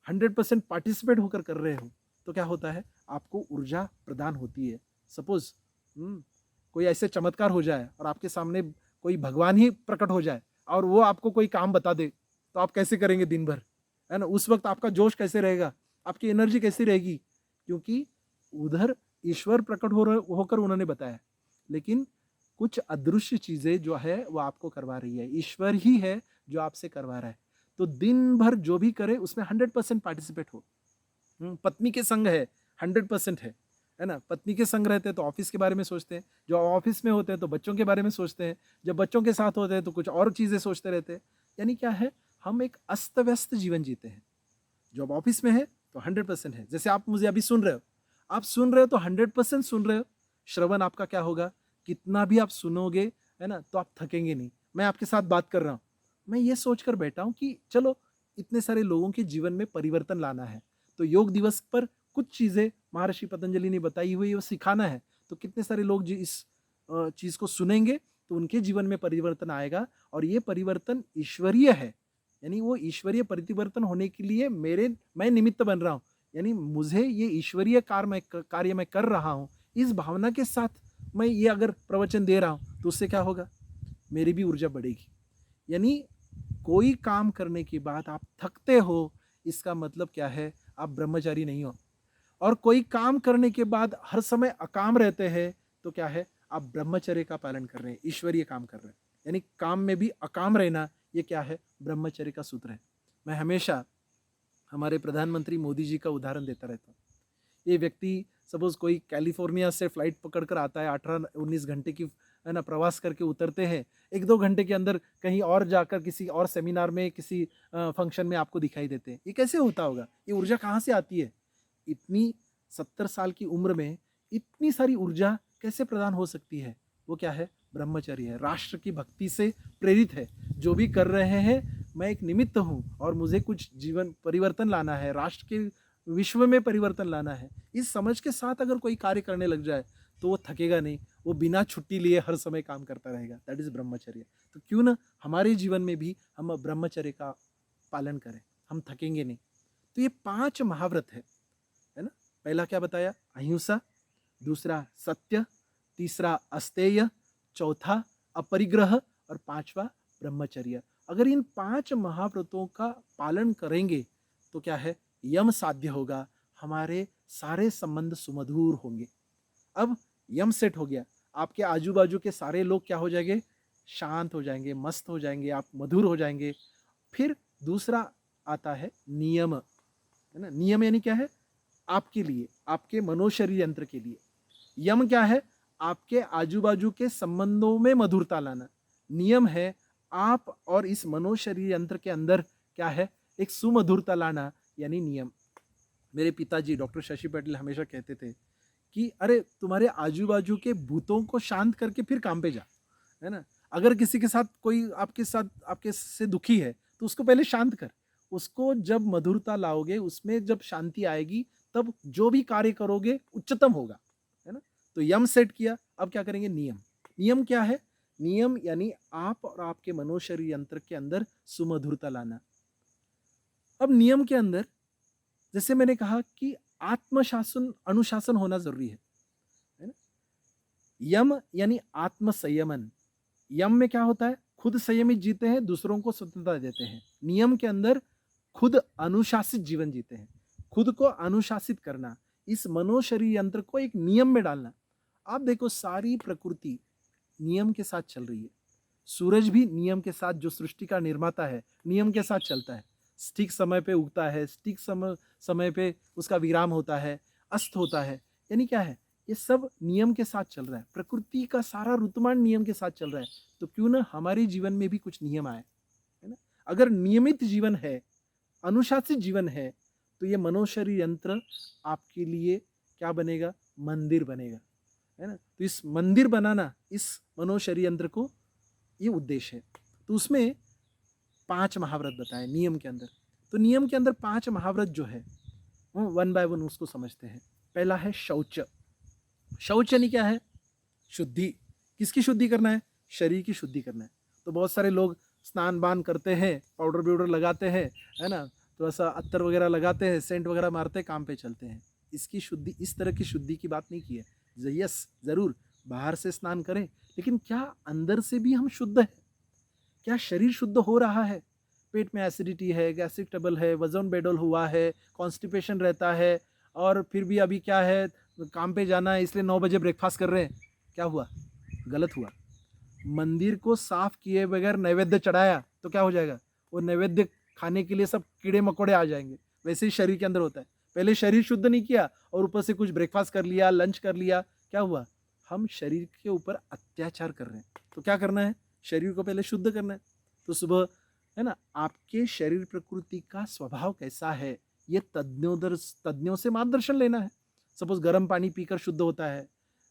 Speaker 1: 100% पार्टिसिपेट होकर कर रहे हो तो क्या होता है, आपको ऊर्जा प्रदान होती है। सपोज कोई ऐसे चमत्कार हो जाए और आपके सामने कोई भगवान ही प्रकट हो जाए और वो आपको कोई काम बता दे, तो आप कैसे करेंगे दिन भर, है ना? उस वक्त आपका जोश कैसे रहेगा, आपकी एनर्जी कैसी रहेगी? क्योंकि उधर ईश्वर प्रकट होकर उन्होंने बताया, लेकिन कुछ अदृश्य चीजें जो है वो आपको करवा रही है, ईश्वर ही है जो आपसे करवा रहा है। तो दिन भर जो भी करे उसमें 100% पार्टिसिपेट हो। पत्नी के संग है, 100% है ना? पत्नी के संग रहते हैं तो ऑफिस के बारे में सोचते हैं, जो ऑफिस में होते हैं तो बच्चों के बारे में सोचते हैं, जब बच्चों के साथ होते हैं तो कुछ और चीजें सोचते रहते हैं। यानी क्या है, हम एक अस्त व्यस्त जीवन जीते हैं। जब ऑफिस में है तो 100% है, जैसे आप मुझे अभी सुन रहे हो, आप सुन रहे हो तो 100% सुन रहे हो। श्रवण आपका क्या होगा, कितना भी आप सुनोगे, है ना, तो आप थकेंगे नहीं। मैं आपके साथ बात कर रहा हूँ, मैं ये सोचकर बैठा हूँ कि चलो इतने सारे लोगों के जीवन में परिवर्तन लाना है, तो योग दिवस पर कुछ चीजें महर्षि पतंजलि ने बताई हुई वो सिखाना है। तो कितने सारे लोग जो इस चीज़ को सुनेंगे तो उनके जीवन में परिवर्तन आएगा, और ये परिवर्तन ईश्वरीय है। यानी वो ईश्वरीय परिवर्तन होने के लिए मैं निमित्त बन रहा हूँ। यानी मुझे ये ईश्वरीय कार्य मैं कर रहा हूँ, इस भावना के साथ मैं ये अगर प्रवचन दे रहा हूँ तो उससे क्या होगा, मेरी भी ऊर्जा बढ़ेगी। यानी कोई काम करने के बाद आप थकते हो, इसका मतलब क्या है, आप ब्रह्मचारी नहीं हो। और कोई काम करने के बाद हर समय अकाम रहते हैं तो क्या है, आप ब्रह्मचर्य का पालन कर रहे हैं, ईश्वरीय काम कर रहे हैं। यानी काम में भी अकाम रहना, ये क्या है, ब्रह्मचर्य का सूत्र है। मैं हमेशा हमारे प्रधानमंत्री मोदी जी का उदाहरण देता रहता हूँ। ये व्यक्ति सपोज कोई कैलिफोर्निया से फ्लाइट पकड़कर आता है, 18-19 घंटे की है ना प्रवास करके उतरते हैं, 1-2 घंटे के अंदर कहीं और जाकर किसी और सेमिनार में, किसी फंक्शन में आपको दिखाई देते हैं। ये कैसे होता होगा, ये ऊर्जा कहाँ से आती है? इतनी 70 साल की उम्र में इतनी सारी ऊर्जा कैसे प्रदान हो सकती है? वो क्या है, ब्रह्मचर्य है, राष्ट्र की भक्ति से प्रेरित है। जो भी कर रहे हैं, मैं एक निमित्त हूँ और मुझे कुछ जीवन परिवर्तन लाना है, राष्ट्र के विश्व में परिवर्तन लाना है। इस समझ के साथ अगर कोई कार्य करने लग जाए तो वो थकेगा नहीं, वो बिना छुट्टी लिए हर समय काम करता रहेगा। दैट इज ब्रह्मचर्य। तो क्यों ना हमारे जीवन में भी हम ब्रह्मचर्य का पालन करें, हम थकेंगे नहीं। तो ये 5 महाव्रत है ना। पहला क्या बताया, अहिंसा, दूसरा सत्य, तीसरा अस्तेय, चौथा अपरिग्रह और पांचवा ब्रह्मचर्य। अगर इन 5 महाव्रतों का पालन करेंगे तो क्या है, यम साध्य होगा, हमारे सारे संबंध सुमधुर होंगे। अब यम सेट हो गया, आपके आजू बाजू के सारे लोग क्या हो जाएंगे, शांत हो जाएंगे, मस्त हो जाएंगे, आप मधुर हो जाएंगे। फिर दूसरा आता है नियम, है ना। नियम यानी क्या है, आपके लिए, आपके मनोशरीर यंत्र के लिए। यम क्या है, आपके आजू बाजू के संबंधों में मधुरता लाना। नियम है आप और इस मनोशरीर यंत्र के अंदर क्या है, एक सुमधुरता लाना, यानी नियम। मेरे पिताजी डॉक्टर शशि पाटिल हमेशा कहते थे कि अरे तुम्हारे आजू बाजू के भूतों को शांत करके फिर काम पे जा, है ना। अगर किसी के साथ कोई आपके से दुखी है तो उसको पहले शांत कर, उसको जब मधुरता लाओगे, उसमें जब शांति आएगी, तब जो भी कार्य करोगे उच्चतम होगा, है ना। तो यम सेट किया, अब क्या करेंगे, नियम। नियम क्या है, नियम यानी आप और आपके मनोशरीर यंत्र के अंदर सुमधुरता लाना। अब नियम के अंदर जैसे मैंने कहा कि आत्मशासन अनुशासन होना जरूरी है ना। यम यानी आत्म संयमन। यम में क्या होता है, खुद संयमित जीते हैं, दूसरों को स्वतंत्रता देते हैं। नियम के अंदर खुद अनुशासित जीवन जीते हैं, खुद को अनुशासित करना, इस मनोशरीर यंत्र को एक नियम में डालना। आप देखो सारी प्रकृति नियम के साथ चल रही है। सूरज भी नियम के साथ, जो सृष्टि का निर्माता है, नियम के साथ चलता है। ठीक समय पे उगता है, ठीक समय पे उसका विराम होता है, अस्त होता है। यानी क्या है, ये सब नियम के साथ चल रहा है। प्रकृति का सारा ऋतुमान नियम के साथ चल रहा है। तो क्यों ना हमारे जीवन में भी कुछ नियम आए, है ना। अगर नियमित जीवन है, अनुशासित जीवन है, तो ये मनोशरीर यंत्र आपके लिए क्या बनेगा, मंदिर बनेगा, है ना। तो इस मंदिर बनाना, इस मनोशरीर यंत्र को, ये उद्देश्य है। तो उसमें 5 महाव्रत बताए नियम के अंदर। तो नियम के अंदर 5 महाव्रत जो है, वो 1 बाय 1 उसको समझते हैं। पहला है शौच। शौच यानी क्या है, शुद्धि। किसकी शुद्धि करना है, शरीर की शुद्धि करना है। तो बहुत सारे लोग स्नान बान करते हैं, पाउडर व्यूडर लगाते हैं, है ना, थोड़ा सा अत्तर वगैरह लगाते हैं, सेंट वगैरह मारते हैं, काम पे चलते हैं। इसकी शुद्धि, इस तरह की शुद्धि की बात नहीं की है। यस, जरूर बाहर से स्नान करें, लेकिन क्या अंदर से भी हम शुद्ध है? क्या शरीर शुद्ध हो रहा है? पेट में एसिडिटी है, गैस्ट्रिक ट्रबल है, वजन बेडोल हुआ है, कॉन्स्टिपेशन रहता है, और फिर भी अभी क्या है, काम पे जाना है इसलिए 9 बजे ब्रेकफास्ट कर रहे हैं, क्या हुआ, गलत हुआ। मंदिर को साफ किए बगैर नैवेद्य चढ़ाया तो क्या हो जाएगा, वो नैवेद्य खाने के लिए सब कीड़े मकोड़े आ जाएंगे। वैसे ही शरीर के अंदर होता है, पहले शरीर शुद्ध नहीं किया और ऊपर से कुछ ब्रेकफास्ट कर लिया, लंच कर लिया, क्या हुआ, हम शरीर के ऊपर अत्याचार कर रहे हैं। तो क्या करना है, शरीर को पहले शुद्ध करना है। तो सुबह, है ना, आपके शरीर प्रकृति का स्वभाव कैसा है, ये तज्ञों से मार्गदर्शन लेना है। सपोज गर्म पानी पीकर शुद्ध होता है,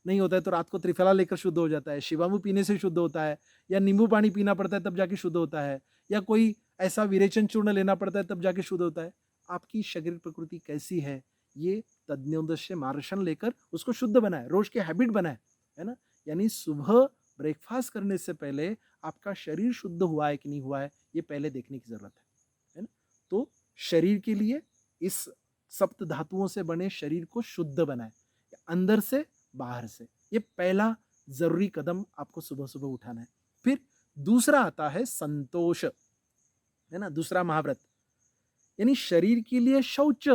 Speaker 1: नहीं होता है तो रात को त्रिफला लेकर शुद्ध हो जाता है, शिवामु पीने से शुद्ध होता है, या नींबू पानी पीना पड़ता है तब जाके शुद्ध होता है, या कोई ऐसा विरेचन चूर्ण लेना पड़ता है तब जाके शुद्ध होता है। आपकी शरीर प्रकृति कैसी है, ये तज्ञोदस्य मार्शन लेकर उसको शुद्ध बनाए, रोज की हैबिट बनाए, है ना। यानी सुबह ब्रेकफास्ट करने से पहले आपका शरीर शुद्ध हुआ है कि नहीं हुआ है, ये पहले देखने की जरूरत है ना। तो शरीर के लिए इस सप्त धातुओं से बने शरीर को शुद्ध बनाए, अंदर से बाहर से, ये पहला जरूरी कदम आपको सुबह सुबह उठाना है। फिर दूसरा आता है संतोष, है ना, दूसरा महाव्रत, यानी शरीर के लिए शौच,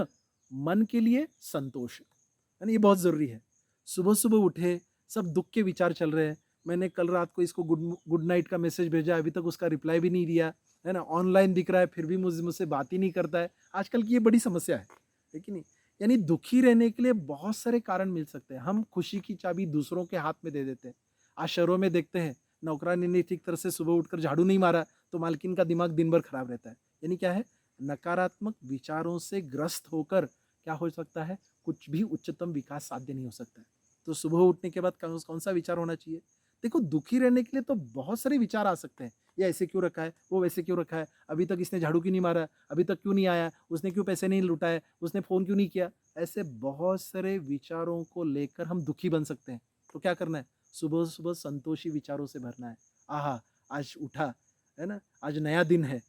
Speaker 1: मन के लिए संतोष, है ना, ये बहुत जरूरी है। सुबह सुबह उठे, सब दुख के विचार चल रहे हैं, मैंने कल रात को इसको गुड नाइट का मैसेज भेजा, अभी तक उसका रिप्लाई भी नहीं दिया, है ना, ऑनलाइन दिख रहा है फिर भी मुझसे बात ही नहीं करता है। आजकल की ये बड़ी समस्या है कि नहीं। यानी दुखी रहने के लिए बहुत सारे कारण मिल सकते हैं। हम खुशी की चाबी दूसरों के हाथ में दे देते हैं। आज शहरों में देखते हैं, नौकरानी ने ठीक तरह से सुबह उठकर झाड़ू नहीं मारा तो मालकिन का दिमाग दिन भर खराब रहता है। यानी क्या है, नकारात्मक विचारों से ग्रस्त होकर क्या हो सकता है, कुछ भी उच्चतम विकास साध्य नहीं हो सकता है। तो सुबह उठने के बाद कौन सा विचार होना चाहिए? देखो, दुखी रहने के लिए तो बहुत सारे विचार आ सकते हैं। ये ऐसे क्यों रखा है, वो वैसे क्यों रखा है, अभी तक इसने झाड़ू क्यों नहीं मारा, अभी तक क्यों नहीं आया, उसने क्यों पैसे नहीं लुटाए, उसने फ़ोन क्यों नहीं किया। ऐसे बहुत सारे विचारों को लेकर हम दुखी बन सकते हैं। तो क्या करना है, सुबह सुबह संतोषी विचारों से भरना है। आहा, आज उठा, है ना, आज नया दिन है,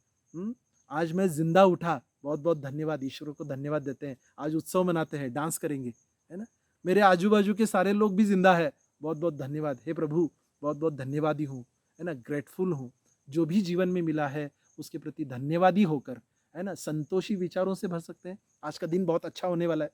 Speaker 1: आज मैं जिंदा उठा, बहुत बहुत धन्यवाद, ईश्वर को धन्यवाद देते हैं, आज उत्सव मनाते हैं, डांस करेंगे, है ना। मेरे आजू बाजू के सारे लोग भी जिंदा है, बहुत बहुत धन्यवाद, हे प्रभु बहुत बहुत धन्यवादी हूँ, है ना, ग्रेटफुल हूँ, जो भी जीवन में मिला है उसके प्रति धन्यवादी होकर, है ना, संतोषी विचारों से भर सकते हैं। आज का दिन बहुत अच्छा होने वाला है,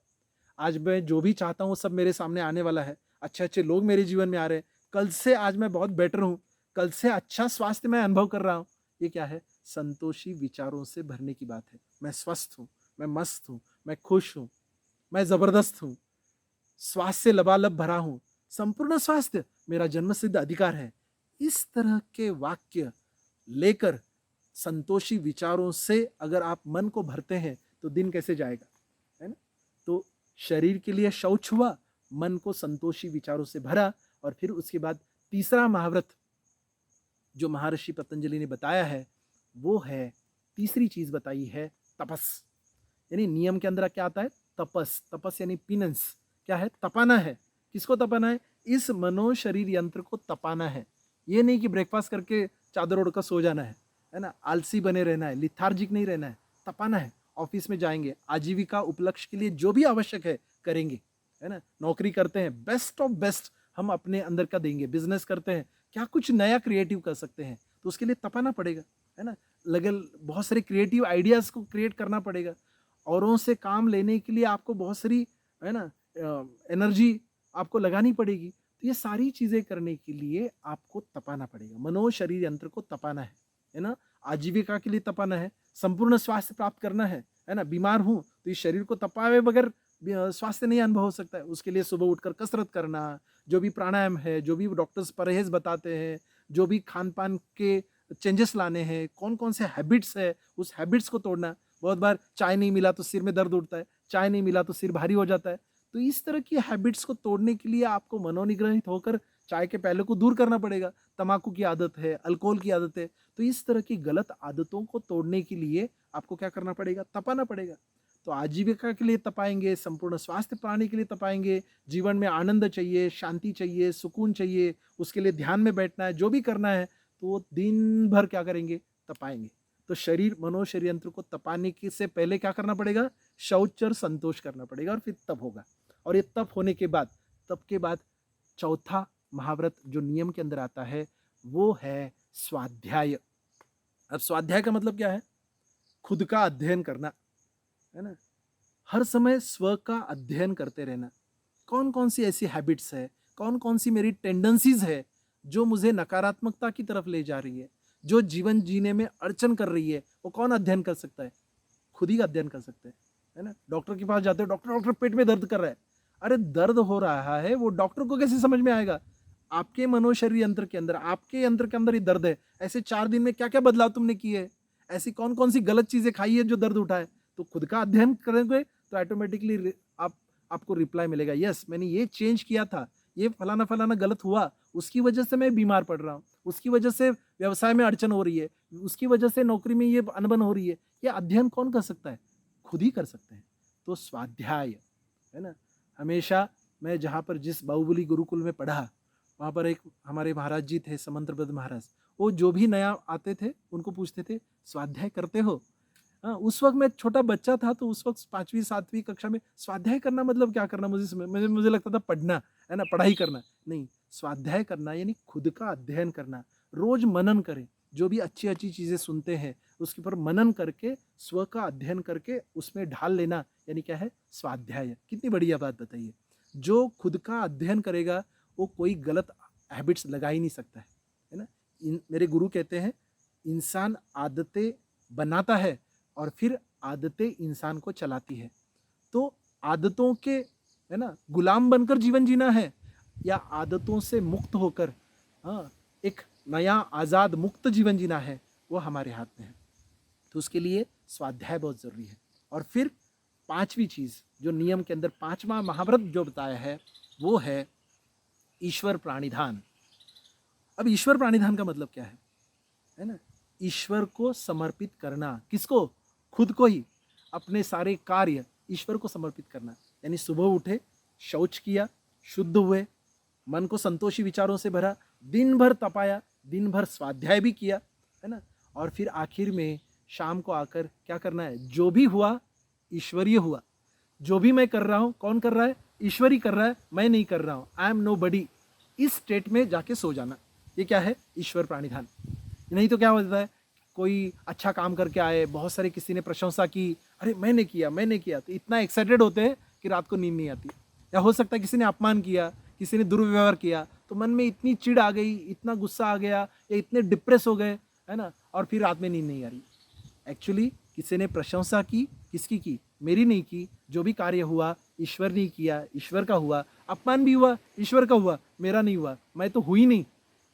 Speaker 1: आज मैं जो भी चाहता हूँ वो सब मेरे सामने आने वाला है, अच्छे अच्छे लोग मेरे जीवन में आ रहे हैं, कल से आज मैं बहुत बेटर हूँ, कल से अच्छा स्वास्थ्य मैं अनुभव कर रहा हूँ। ये क्या है, संतोषी विचारों से भरने की बात है। मैं स्वस्थ हूँ, मैं मस्त हूँ, मैं खुश हूँ, मैं जबरदस्त हूँ, स्वास्थ्य से लबालब भरा हूँ, संपूर्ण स्वास्थ्य मेरा जन्मसिद्ध अधिकार है। इस तरह के वाक्य लेकर संतोषी विचारों से अगर आप मन को भरते हैं तो दिन कैसे जाएगा, है ना। तो शरीर के लिए शौच हुआ, मन को संतोषी विचारों से भरा, और फिर उसके बाद तीसरा महाव्रत जो महर्षि पतंजलि ने बताया है वो है, तीसरी चीज बताई है, तपस। यानी नियम के अंदर क्या आता है, तपस। तपस यानी पिनेंस, क्या है, तपाना है। किसको तपाना है, इस मनो शरीर यंत्र को तपाना है। ये नहीं कि ब्रेकफास्ट करके चादर ओढ़कर सो जाना है ना, आलसी बने रहना है, लिथार्जिक नहीं रहना है, तपाना है। ऑफिस में जाएंगे, आजीविका उपलक्ष्य के लिए जो भी आवश्यक है करेंगे, है ना। नौकरी करते हैं, बेस्ट ऑफ बेस्ट हम अपने अंदर का देंगे। बिजनेस करते हैं, क्या कुछ नया क्रिएटिव कर सकते हैं, तो उसके लिए तपाना पड़ेगा, है ना। लगे बहुत सारे क्रिएटिव आइडियाज को क्रिएट करना पड़ेगा। औरों से काम लेने के लिए आपको बहुत सारी, है ना, एनर्जी आपको लगानी पड़ेगी। तो ये सारी चीजें करने के लिए आपको तपाना पड़ेगा, मनो शरीर यंत्र को तपाना है ना। आजीविका के लिए तपाना है, संपूर्ण स्वास्थ्य प्राप्त करना है ना। बीमार हूं तो इस शरीर को तपाए बगैर स्वास्थ्य नहीं अनुभव हो सकता है। उसके लिए सुबह उठकर कसरत करना, जो भी प्राणायाम है, जो भी डॉक्टर्स परहेज बताते हैं, जो भी खान पान के चेंजेस लाने हैं, कौन कौन से हैबिट्स है, उस हैबिट्स को तोड़ना। बहुत बार चाय नहीं मिला तो सिर में दर्द उठता है, चाय नहीं मिला तो सिर भारी हो जाता है। तो इस तरह की हैबिट्स को तोड़ने के लिए आपको मनोनिग्रहित होकर चाय के पहले को दूर करना पड़ेगा। तंबाकू की आदत है, अल्कोहल की आदत है, तो इस तरह की गलत आदतों को तोड़ने के लिए आपको क्या करना पड़ेगा, तपाना पड़ेगा। तो आजीविका के लिए तपाएंगे, संपूर्ण स्वास्थ्य पाने के लिए तपाएंगे, जीवन में आनंद चाहिए, शांति चाहिए, सुकून चाहिए, उसके लिए ध्यान में बैठना है, जो भी करना है, तो वो दिन भर क्या करेंगे, तपाएंगे। तो शरीर मनो शरीर यंत्र को तपाने के से पहले क्या करना पड़ेगा, शौच और संतोष करना पड़ेगा, और फिर तप होगा। और ये तप होने के बाद, तप के बाद चौथा महाव्रत जो नियम के अंदर आता है वो है स्वाध्याय। अब स्वाध्याय का मतलब क्या है, खुद का अध्ययन करना, है ना। हर समय स्व का अध्ययन करते रहना। कौन कौन सी ऐसी हैबिट्स है, कौन कौन सी मेरी टेंडेंसीज है जो मुझे नकारात्मकता की तरफ ले जा रही है, जो जीवन जीने में अड़चन कर रही है, वो कौन अध्ययन कर सकता है, खुद ही अध्ययन कर सकते हैं, है ना। डॉक्टर के पास जाते हो, डॉक्टर डॉक्टर पेट में दर्द कर रहा है, अरे दर्द हो रहा है, वो डॉक्टर को कैसे समझ में आएगा। आपके मनोशरीर यंत्र के अंदर, आपके यंत्र के अंदर ही दर्द है। ऐसे 4 दिन में क्या क्या बदलाव तुमने किए, ऐसी कौन कौन सी गलत चीजें खाई है जो दर्द उठाए। तो खुद का अध्ययन करेंगे तो ऑटोमेटिकली आपको रिप्लाई मिलेगा, यस मैंने ये चेंज किया था, ये फलाना फलाना गलत हुआ, उसकी वजह से मैं बीमार पड़ रहा हूँ, उसकी वजह से व्यवसाय में अड़चन हो रही है, उसकी वजह से नौकरी में ये अनबन हो रही है। ये अध्ययन कौन कर सकता है, खुद ही कर सकते हैं। तो स्वाध्याय, है ना। हमेशा मैं जहाँ पर जिस बाहुबली गुरुकुल में पढ़ा, वहाँ पर एक हमारे महाराज जी थे, समंतप्रद महाराज। वो जो भी नया आते थे उनको पूछते थे, स्वाध्याय करते हो? हाँ, उस वक्त मैं छोटा बच्चा था, तो उस वक्त 5वीं 7वीं कक्षा में स्वाध्याय करना मतलब क्या करना, मुझे लगता था पढ़ना, है ना, पढ़ाई करना। नहीं, स्वाध्याय करना यानी खुद का अध्ययन करना। रोज मनन करें, जो भी अच्छी अच्छी चीजें सुनते हैं उसके ऊपर मनन करके, स्व का अध्ययन करके उसमें ढाल लेना, यानी क्या है, स्वाध्याय। कितनी बढ़िया बात बताइए। जो खुद का अध्ययन करेगा वो कोई गलत हैबिट्स लगा ही नहीं सकता है ना। मेरे गुरु कहते हैं, इंसान आदतें बनाता है और फिर आदतें इंसान को चलाती है। तो आदतों के, है ना, गुलाम बनकर जीवन जीना है या आदतों से मुक्त होकर, हाँ, एक नया आज़ाद मुक्त जीवन जीना है, वो हमारे हाथ में है। तो उसके लिए स्वाध्याय बहुत ज़रूरी है। और फिर 5वीं चीज़ जो नियम के अंदर 5वां महाव्रत जो बताया है, वो है ईश्वर प्राणिधान। अब ईश्वर प्राणिधान का मतलब क्या है ना, ईश्वर को समर्पित करना। किसको? खुद को ही। अपने सारे कार्य ईश्वर को समर्पित करना, यानी सुबह उठे, शौच किया, शुद्ध हुए, मन को संतोषी विचारों से भरा, दिन भर तपाया, दिन भर स्वाध्याय भी किया, है ना। और फिर आखिर में शाम को आकर क्या करना है, जो भी हुआ ईश्वरीय हुआ। जो भी मैं कर रहा हूँ, कौन कर रहा है? ईश्वर ही कर रहा है, मैं नहीं कर रहा हूँ। आई एम नो बडी। इस स्टेट में जाके सो जाना, ये क्या है? ईश्वर प्राणिधान। नहीं तो क्या होता है, कोई अच्छा काम करके आए, बहुत सारे किसी ने प्रशंसा की, अरे मैंने किया, तो इतना एक्साइटेड होते हैं कि रात को नींद नहीं आती। या हो सकता है किसी ने अपमान किया, किसी ने दुर्व्यवहार किया, तो मन में इतनी चिढ़ आ गई, इतना गुस्सा आ गया, या इतने डिप्रेस हो गए, है ना, और फिर रात में नींद नहीं आ रही। एक्चुअली किसी ने प्रशंसा की, किसकी की? मेरी नहीं की। जो भी कार्य हुआ ईश्वर ने किया, ईश्वर का हुआ। अपमान भी हुआ, ईश्वर का हुआ, मेरा नहीं हुआ, मैं तो हुई नहीं।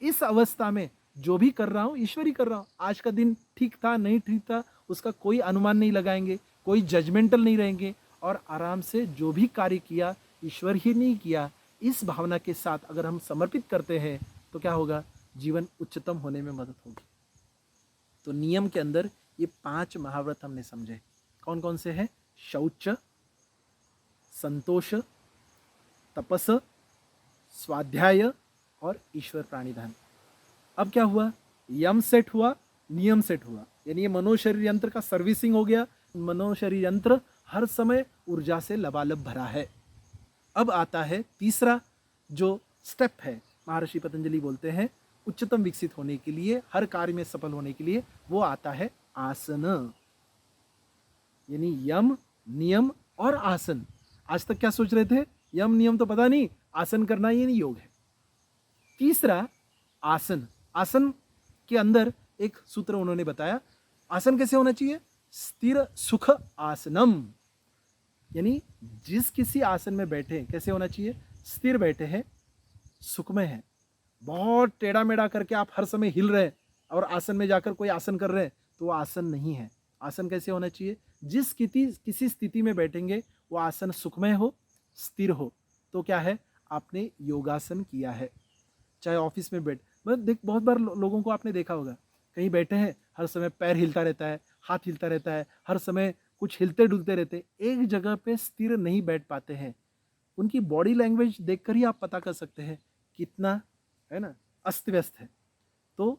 Speaker 1: इस अवस्था में जो भी कर रहा हूँ ईश्वर ही कर रहा हूँ। आज का दिन ठीक था, नहीं ठीक था, उसका कोई अनुमान नहीं लगाएंगे, कोई जजमेंटल नहीं रहेंगे, और आराम से जो भी कार्य किया ईश्वर ही नहीं किया, इस भावना के साथ अगर हम समर्पित करते हैं तो क्या होगा? जीवन उच्चतम होने में मदद होगी। तो नियम के अंदर ये 5 महाव्रत हमने समझे। कौन कौन से हैं? शौच, संतोष, तपस, स्वाध्याय और ईश्वर प्राणिधान। अब क्या हुआ? यम सेट हुआ, नियम सेट हुआ, यानी ये मनोशरीर यंत्र का सर्विसिंग हो गया। मनोशरीर यंत्र हर समय ऊर्जा से लबालब भरा है। अब आता है तीसरा जो स्टेप है, महर्षि पतंजलि बोलते हैं उच्चतम विकसित होने के लिए, हर कार्य में सफल होने के लिए, वो आता है आसन, यानी यम, नियम और आसन। आज तक क्या सोच रहे थे? यम नियम तो पता नहीं, आसन करना ये नहीं योग है। तीसरा आसन। आसन के अंदर एक सूत्र उन्होंने बताया, आसन कैसे होना चाहिए? स्थिर सुख आसनम, यानी जिस किसी आसन में बैठे कैसे होना चाहिए? स्थिर बैठे हैं, सुखमय है। बहुत टेढ़ा मेढ़ा करके आप हर समय हिल रहे हैं और आसन में जाकर कोई आसन कर रहे हैं, तो वो आसन नहीं है। आसन कैसे होना चाहिए? जिस किसी स्थिति में बैठेंगे वो आसन सुखमय हो, स्थिर हो, तो क्या है? आपने योगासन किया है। चाहे ऑफिस में बैठ, देख बहुत बार लोगों को आपने देखा होगा, कहीं बैठे हैं, हर समय पैर हिलता रहता है, हाथ हिलता रहता है, हर समय कुछ हिलते डुलते रहते, एक जगह पे स्थिर नहीं बैठ पाते हैं। उनकी बॉडी लैंग्वेज देखकर ही आप पता कर सकते हैं कितना, है ना, अस्त व्यस्त है। तो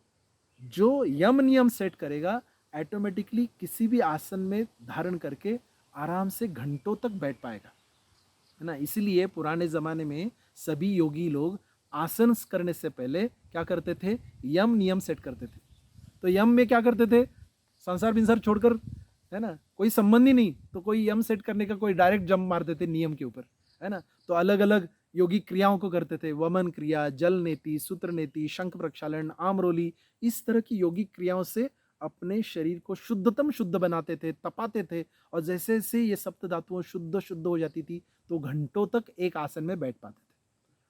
Speaker 1: जो यम नियम सेट करेगा, ऑटोमेटिकली किसी भी आसन में धारण करके आराम से घंटों तक बैठ पाएगा, है ना। इसीलिए पुराने ज़माने में सभी योगी लोग आसन करने से पहले क्या करते थे? यम नियम सेट करते थे। तो यम में क्या करते थे? संसार बिंसार छोड़कर, है ना, कोई संबंध ही नहीं, तो कोई यम सेट करने का कोई डायरेक्ट जंप मार देते नियम के ऊपर, है ना। तो अलग अलग योगी क्रियाओं को करते थे, वमन क्रिया, जल नेति, सूत्र नेति, शंख प्रक्षालन, आमरोली, इस तरह की योगी क्रियाओं से अपने शरीर को शुद्धतम शुद्ध बनाते थे, तपाते थे। और जैसे जैसे ये सप्त धातुओं शुद्ध शुद्ध हो जाती थी, तो घंटों तक एक आसन में बैठ पाते थे।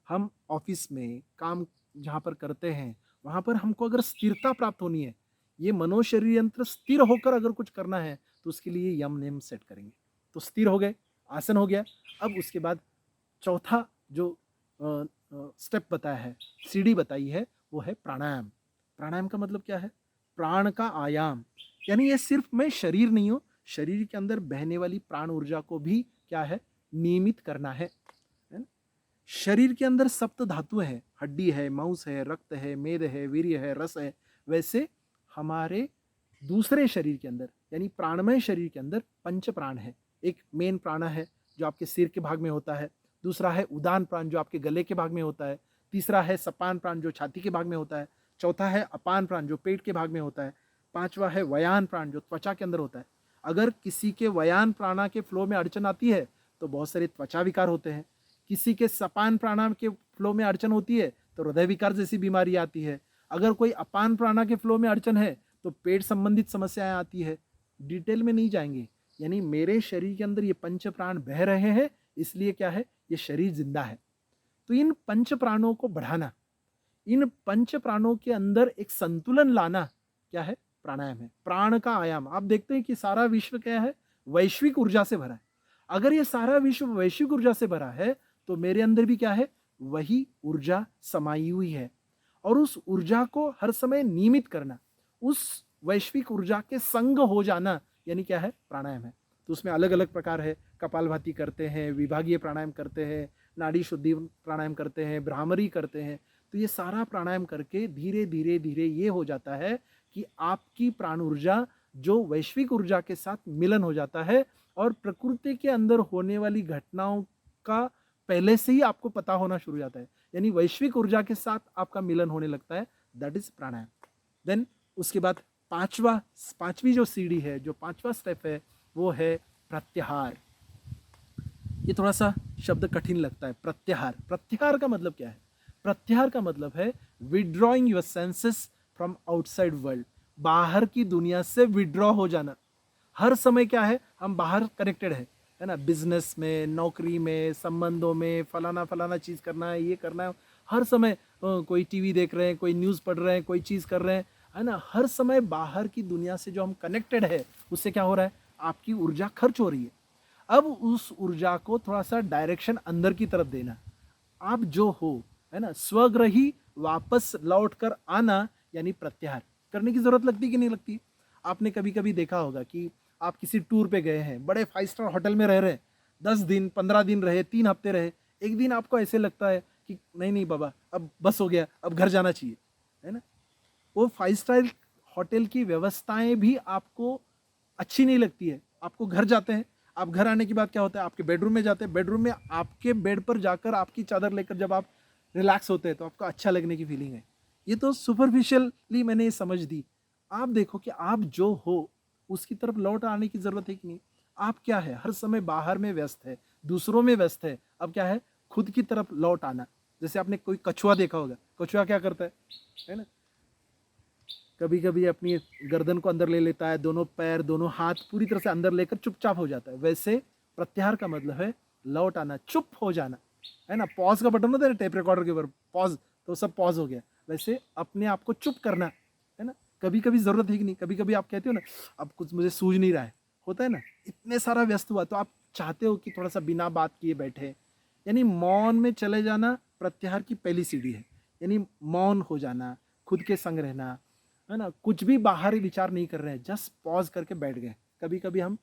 Speaker 1: हम ऑफिस में काम जहाँ पर करते हैं, वहाँ पर हमको अगर स्थिरता प्राप्त होनी है, ये मनोशरीर यंत्र स्थिर होकर अगर कुछ करना है, तो उसके लिए यम नियम सेट करेंगे। तो स्थिर हो गए, आसन हो गया। अब उसके बाद चौथा जो स्टेप बताया है, सीढ़ी बताई है, वो है प्राणायाम। प्राणायाम का मतलब क्या है? प्राण का आयाम, यानी ये सिर्फ मैं शरीर नहीं हूँ, शरीर के अंदर बहने वाली प्राण ऊर्जा को भी क्या है? नियमित करना है ना? शरीर के अंदर सप्त धातु है, हड्डी है, मांस है, रक्त है, मेद है, वीर्य है, रस है। वैसे हमारे दूसरे शरीर के अंदर यानी प्राणमय शरीर के अंदर पंच प्राण है। एक मेन प्राण है जो आपके सिर के भाग में होता है, दूसरा है उदान प्राण जो आपके गले के भाग में होता है, तीसरा है सपान प्राण जो छाती के भाग में होता है, चौथा है अपान प्राण जो पेट के भाग में होता है, पांचवा है वयान प्राण जो त्वचा के अंदर होता है। अगर किसी के वयान प्राणा के फ्लो में अड़चन आती है तो बहुत सारे त्वचा विकार होते हैं। किसी के सपान प्राणायाम के फ्लो में अड़चन होती है तो हृदय विकार जैसी बीमारी आती है। अगर कोई अपान प्राणा के फ्लो में अड़चन है तो पेट संबंधित समस्याएं आती है। डिटेल में नहीं जाएंगे, यानी मेरे शरीर के अंदर ये पंच प्राण बह रहे हैं, इसलिए क्या है, ये शरीर जिंदा है। तो इन पंच प्राणों को बढ़ाना, इन पंच प्राणों के अंदर एक संतुलन लाना क्या है, प्राणायाम है। प्राण का आयाम आप देखते हैं कि सारा विश्व क्या है, वैश्विक ऊर्जा से भरा है। अगर ये सारा विश्व वैश्विक ऊर्जा से भरा है तो मेरे अंदर भी क्या है, वही ऊर्जा समाई हुई है। और उस ऊर्जा को हर समय नियमित करना, उस वैश्विक ऊर्जा के संग हो जाना, यानी क्या है, प्राणायाम है। तो उसमें अलग अलग प्रकार है, कपालभाति करते हैं, विभागीय प्राणायाम करते हैं, नाड़ी शुद्धि प्राणायाम करते हैं, भ्रामरी करते हैं। तो ये सारा प्राणायाम करके धीरे धीरे धीरे ये हो जाता है कि आपकी प्राण ऊर्जा जो वैश्विक ऊर्जा के साथ मिलन हो जाता है और प्रकृति के अंदर होने वाली घटनाओं का पहले से ही आपको पता होना शुरू हो जाता है, यानी वैश्विक ऊर्जा के साथ आपका मिलन होने लगता है। That is pranayama. देन उसके बाद पांचवी जो सीढ़ी है, जो पांचवा स्टेप है, वो है प्रत्याहार। ये थोड़ा सा शब्द कठिन लगता है, प्रत्याहार। प्रत्याहार का मतलब क्या है? प्रत्याहार का मतलब है withdrawing your senses from outside world, बाहर की दुनिया से विड्रॉ हो जाना। हर समय क्या है, हम बाहर कनेक्टेड है ना, बिजनेस में, नौकरी में, संबंधों में, फलाना फलाना चीज़ करना है, ये करना है। हर समय कोई टीवी देख रहे हैं, कोई न्यूज़ पढ़ रहे हैं, कोई चीज़ कर रहे हैं, है ना। हर समय बाहर की दुनिया से जो हम कनेक्टेड है, उससे क्या हो रहा है, आपकी ऊर्जा खर्च हो रही है। अब उस ऊर्जा को थोड़ा सा डायरेक्शन अंदर की तरफ देना। आप जो हो, है ना, स्वग्रही वापस लौट कर आना, यानी प्रत्याहार करने की जरूरत लगती कि नहीं लगती? आपने कभी कभी देखा होगा कि आप किसी टूर पे गए हैं, बड़े 5 स्टार होटल में रह रहे हैं, 10 दिन 15 दिन रहे, 3 हफ्ते रहे, एक दिन आपको ऐसे लगता है कि नहीं नहीं बाबा, अब बस हो गया, अब घर जाना चाहिए, है ना। वो 5 स्टार होटल की व्यवस्थाएं भी आपको अच्छी नहीं लगती है, आपको घर जाते हैं, आप घर आने के बाद क्या होता है, आपके बेडरूम में जाते हैं, बेडरूम में आपके बेड पर जाकर आपकी चादर लेकर जब आप रिलैक्स होते हैं तो आपको अच्छा लगने की फीलिंग है। ये तो सुपरफिशियली मैंने ये समझ दी। आप देखो कि आप जो हो उसकी तरफ लौट आने की जरूरत है कि नहीं। आप क्या है, हर समय बाहर में व्यस्त है, दूसरों में व्यस्त है। अब क्या है, खुद की तरफ लौट आना। जैसे आपने कोई कछुआ देखा होगा, कछुआ क्या करता है ना, कभी कभी अपनी गर्दन को अंदर ले लेता है, दोनों पैर दोनों हाथ पूरी तरह से अंदर लेकर चुपचाप हो जाता है। वैसे प्रत्याहार का मतलब है लौट आना, चुप हो जाना, है ना। पॉज का बटन होता है टेप रिकॉर्डर के ऊपर, पॉज, तो सब पॉज हो गया। वैसे अपने आप को चुप करना, है ना। कभी कभी जरूरत है कि नहीं, कभी कभी आप कहते हो ना, अब कुछ मुझे सूझ नहीं रहा है, होता है ना, इतने सारा व्यस्त हुआ, तो आप चाहते हो कि थोड़ा सा बिना बात किए बैठे, यानी मौन में चले जाना प्रत्याहार की पहली सीढ़ी है। यानी मौन हो जाना, खुद के संग रहना, है ना, कुछ भी बाहरी विचार नहीं कर रहे हैं, जस्ट पॉज करके बैठ गए। कभी कभी हम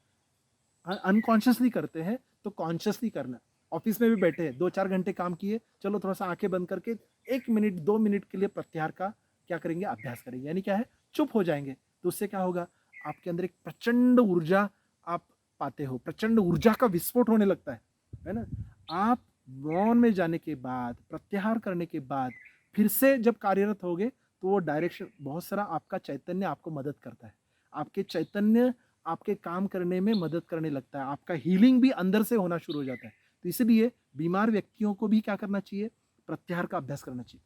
Speaker 1: अनकॉन्शियसली करते हैं, तो कॉन्शियसली करना। ऑफिस में भी बैठे हैं, 2-4 घंटे काम किए, चलो थोड़ा सा आंखें बंद करके 1 मिनट 2 मिनट के लिए प्रत्याहार का क्या करेंगे, अभ्यास करेंगे। यानी क्या है, चुप हो जाएंगे। तो उससे क्या होगा, आपके अंदर एक प्रचंड ऊर्जा आप पाते हो, प्रचंड ऊर्जा का विस्फोट होने लगता है ना। आप मौन में जाने के बाद, प्रत्याहार करने के बाद फिर से जब कार्यरत होगे तो वो डायरेक्शन, बहुत सारा आपका चैतन्य आपको मदद करता है। आपके चैतन्य आपके काम करने में मदद करने लगता है, आपका हीलिंग भी अंदर से होना शुरू हो जाता है। तो इसलिए बीमार व्यक्तियों को भी क्या करना चाहिए, प्रत्याहार का अभ्यास करना चाहिए।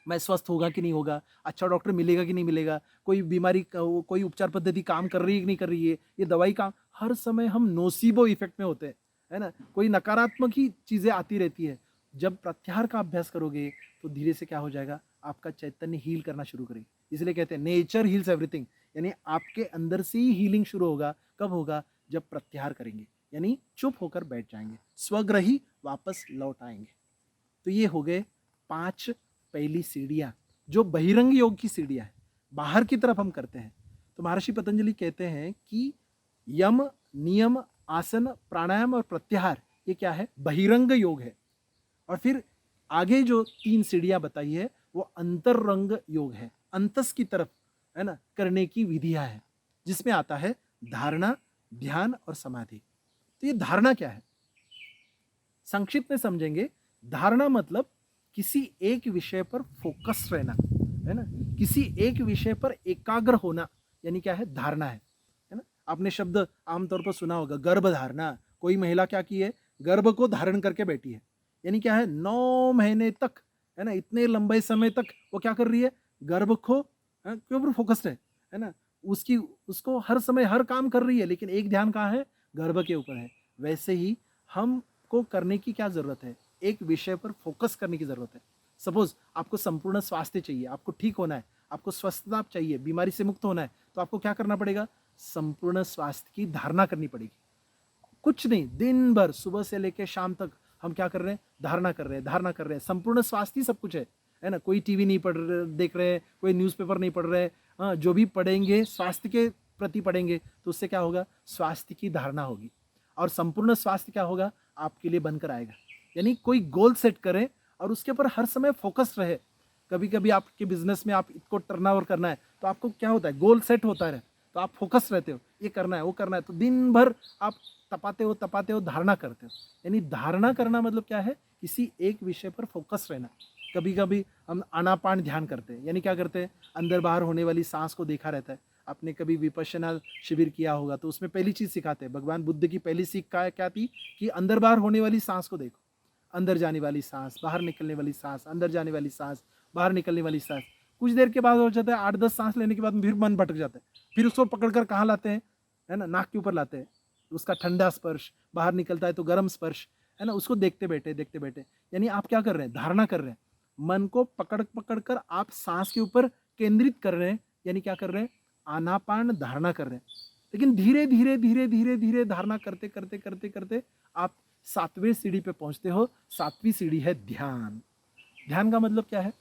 Speaker 1: मैं स्वस्थ होगा कि नहीं होगा, अच्छा डॉक्टर मिलेगा कि नहीं मिलेगा, कोई बीमारी कोई उपचार पद्धति काम कर रही है कि नहीं कर रही है, ये दवाई काम, हर समय हम नोसीबो इफेक्ट में होते हैं, है ना। कोई नकारात्मक ही चीज़ें आती रहती है। जब प्रत्याहार का अभ्यास करोगे तो धीरे से क्या हो जाएगा, आपका चैतन्य हील करना शुरू करेगी। इसलिए कहते हैं नेचर हील्स एवरीथिंग, यानी आपके अंदर से ही हीलिंग शुरू होगा। कब होगा, जब प्रत्याहार करेंगे, यानी चुप होकर बैठ जाएंगे, स्वग्रही वापस लौट आएंगे। तो ये हो गए 5 पहली सीढ़ियाँ, जो बहिरंग योग की सीढ़ियाँ हैं, बाहर की तरफ हम करते हैं। तो महर्षि पतंजलि कहते हैं कि यम, नियम, आसन, प्राणायाम और प्रत्याहार, ये क्या है? बहिरंग योग है। और फिर आगे जो 3 सीढ़ियाँ बताई है वो अंतरंग योग है, अंतस की तरफ, है ना, करने की विधियाँ हैं, जिसमें आता है धारणा, ध्यान और समाधि। तो ये धारणा क्या है? संक्षिप्त में समझेंगे। धारणा मतलब किसी एक विषय पर फोकस रहना, है ना, किसी एक विषय पर एकाग्र होना, यानी क्या है? धारणा है ना। आपने शब्द आमतौर पर सुना होगा, गर्भ धारणा। कोई महिला क्या की है? गर्भ को धारण करके बैठी है, यानी क्या है? 9 महीने तक, है ना, इतने लंबे समय तक वो क्या कर रही है? गर्भ को के ऊपर फोकस्ड है ना, उसकी उसको हर समय हर काम कर रही है, लेकिन एक ध्यान कहाँ है? गर्भ के ऊपर है। वैसे ही हम को करने की क्या जरूरत है? एक विषय पर फोकस करने की जरूरत है। सपोज आपको संपूर्ण स्वास्थ्य चाहिए, आपको ठीक होना है, आपको स्वस्थता चाहिए, बीमारी से मुक्त होना है, तो आपको क्या करना पड़ेगा? संपूर्ण स्वास्थ्य की धारणा करनी पड़ेगी। कुछ नहीं, दिन भर सुबह से लेकर शाम तक हम क्या कर रहे हैं? धारणा कर रहे हैं, धारणा कर रहे हैं। संपूर्ण स्वास्थ्य ही सब कुछ है ना। कोई टीवी नहीं पढ़ रहे, देख रहे हैं, कोई न्यूज़पेपर नहीं पढ़ रहे हैं। हाँ, जो भी पढ़ेंगे स्वास्थ्य के प्रति पढ़ेंगे, तो उससे क्या होगा? स्वास्थ्य की धारणा होगी, और संपूर्ण स्वास्थ्य क्या होगा? आपके लिए बनकर आएगा। यानी कोई गोल सेट करें और उसके ऊपर हर समय फोकस रहे। कभी कभी आपके बिजनेस में आप इसको टर्नओवर करना है, तो आपको क्या होता है? गोल सेट होता है, तो आप फोकस रहते हो, ये करना है, वो करना है, तो दिन भर आप तपाते हो, धारणा करते हो। यानी धारणा करना मतलब क्या है? किसी एक विषय पर फोकस रहना। कभी कभी हम आनापान ध्यान करते हैं, यानी क्या करते हैं? अंदर बाहर होने वाली सांस को देखा रहता है। आपने कभी विपश्यना शिविर किया होगा, तो उसमें पहली चीज सिखाते हैं, भगवान बुद्ध की पहली सीख क्या थी? कि अंदर बाहर होने वाली सांस को देखो। अंदर जाने वाली सांस, बाहर निकलने वाली सांस, अंदर जाने वाली सांस, बाहर निकलने वाली सांस। कुछ देर के बाद हो जाता है, 8-10 सांस लेने के बाद फिर मन भटक जाता है। फिर उसको पकड़कर कहाँ लाते हैं? है ना, नाक के ऊपर लाते हैं। उसका ठंडा स्पर्श, बाहर निकलता है तो गर्म स्पर्श, है ना, उसको देखते बैठे। यानी आप क्या कर रहे हैं? धारणा कर रहे हैं। मन को पकड़ पकड़ कर आप सांस के ऊपर केंद्रित कर रहे हैं, यानी क्या कर रहे हैं? आनापान धारणा कर रहे हैं। लेकिन धीरे धीरे धीरे धीरे धीरे धारणा करते करते करते करते आप 7वें सीढ़ी पे पहुंचते हो। 7वीं सीढ़ी है ध्यान। ध्यान का मतलब क्या है?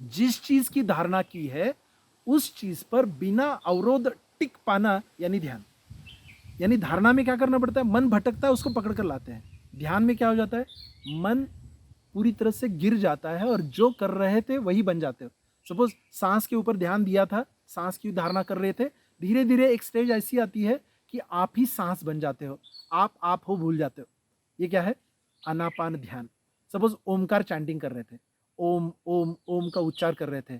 Speaker 1: जिस चीज की धारणा की है उस चीज पर बिना अवरोध टिक पाना, यानी ध्यान। यानी धारणा में क्या करना पड़ता है? मन भटकता है, उसको पकड़ कर लाते हैं। ध्यान में क्या हो जाता है? मन पूरी तरह से गिर जाता है और जो कर रहे थे वही बन जाते हो। सपोज सांस के ऊपर ध्यान दिया था, सांस की धारणा कर रहे थे, धीरे धीरे एक स्टेज ऐसी आती है कि आप ही सांस बन जाते हो, आप हो भूल जाते हो। ये क्या है? आनापान ध्यान। सपोज ओमकार चैंटिंग कर रहे थे, ओम ओम ओम का उच्चार कर रहे थे।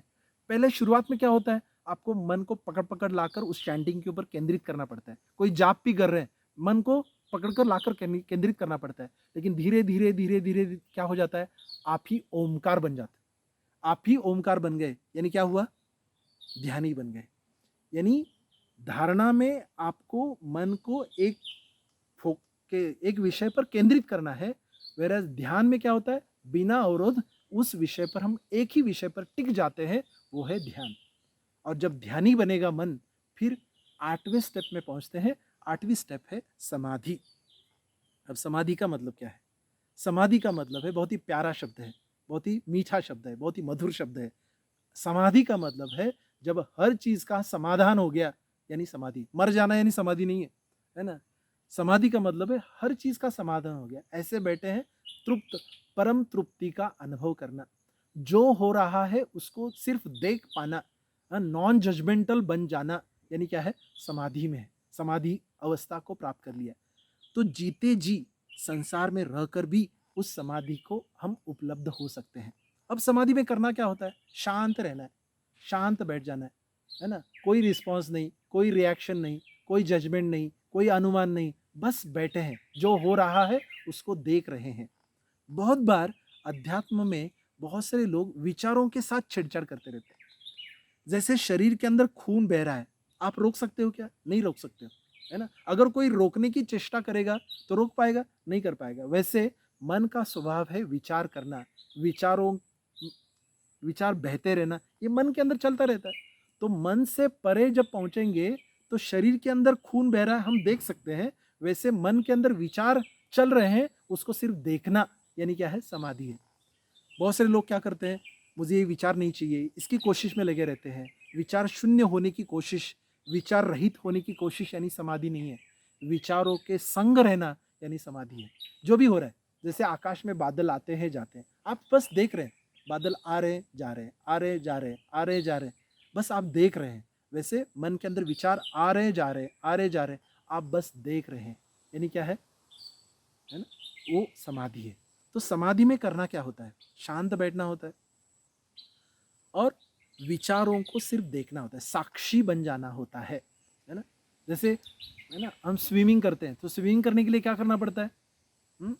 Speaker 1: पहले शुरुआत में क्या होता है? आपको मन को पकड़ पकड़ लाकर उस चैंटिंग के ऊपर केंद्रित करना पड़ता है। कोई जाप भी कर रहे हैं, मन को पकड़कर लाकर केंद्रित करना पड़ता है। लेकिन धीरे धीरे धीरे धीरे क्या हो जाता है? आप ही ओमकार बन जाते, आप ही ओमकार बन गए, यानी क्या हुआ? ध्यानी बन गए। यानी धारणा में आपको मन को एक विषय पर केंद्रित करना है। वेरएज ध्यान में क्या होता है? बिना अवरोध उस विषय पर हम एक ही विषय पर टिक जाते हैं, वो है ध्यान। और जब ध्यानी बनेगा मन, फिर 8वें स्टेप में पहुंचते हैं। 8वीं स्टेप है समाधि। अब समाधि का मतलब क्या है? समाधि का मतलब है, बहुत ही प्यारा शब्द है, बहुत ही मीठा शब्द है, बहुत ही मधुर शब्द है। समाधि का मतलब है जब हर चीज का समाधान हो गया, यानी समाधि। मर जाना यानी समाधि नहीं है ना। समाधि का मतलब है हर चीज का समाधान हो गया, ऐसे बैठे हैं तृप्त, परम तृप्ति का अनुभव करना। जो हो रहा है उसको सिर्फ देख पाना, नॉन जजमेंटल बन जाना, यानी क्या है? समाधि में है। समाधि अवस्था को प्राप्त कर लिया। तो जीते जी संसार में रहकर भी उस समाधि को हम उपलब्ध हो सकते हैं। अब समाधि में करना क्या होता है? शांत रहना है, शांत बैठ जाना है ना। कोई रिस्पॉन्स नहीं, कोई रिएक्शन नहीं, कोई जजमेंट नहीं, कोई अनुमान नहीं, बस बैठे हैं, जो हो रहा है उसको देख रहे हैं। बहुत बार अध्यात्म में बहुत सारे लोग विचारों के साथ छेड़छाड़ करते रहते हैं। जैसे शरीर के अंदर खून बह रहा है, आप रोक सकते हो क्या? नहीं रोक सकते हो, है ना। अगर कोई रोकने की चेष्टा करेगा तो रोक पाएगा? नहीं कर पाएगा। वैसे मन का स्वभाव है विचार करना, विचारों विचार बहते रहना, ये मन के अंदर चलता रहता है। तो मन से परे जब पहुंचेंगे तो शरीर के अंदर खून बह रहा है, हम देख सकते हैं। वैसे मन के अंदर विचार चल रहे हैं, उसको सिर्फ देखना, यानी क्या है? समाधि है। बहुत सारे लोग क्या करते हैं? मुझे ये विचार नहीं चाहिए, इसकी कोशिश में लगे रहते हैं। विचार शून्य होने की कोशिश, विचार रहित होने की कोशिश, यानी समाधि नहीं है। विचारों के संग रहना, यानी समाधि है। जो भी हो रहा है, जैसे आकाश में बादल आते हैं जाते हैं, आप बस देख रहे हैं, बादल आ रहे हैं जा रहे हैं, आ रहे हैं जा रहे हैं, आ रहे हैं जा रहे हैं, बस आप देख रहे हैं। वैसे मन के अंदर विचार आ रहे हैं जा रहे हैं, आ रहे हैं जा रहे हैं, आप बस देख रहे हैं, यानी क्या है ना, वो समाधि है। तो समाधि में करना क्या होता है, शांत बैठना होता है और विचारों को सिर्फ देखना होता है, साक्षी बन जाना होता है ना। जैसे है ना, हम स्विमिंग करते हैं तो स्विमिंग करने के लिए क्या करना पड़ता है,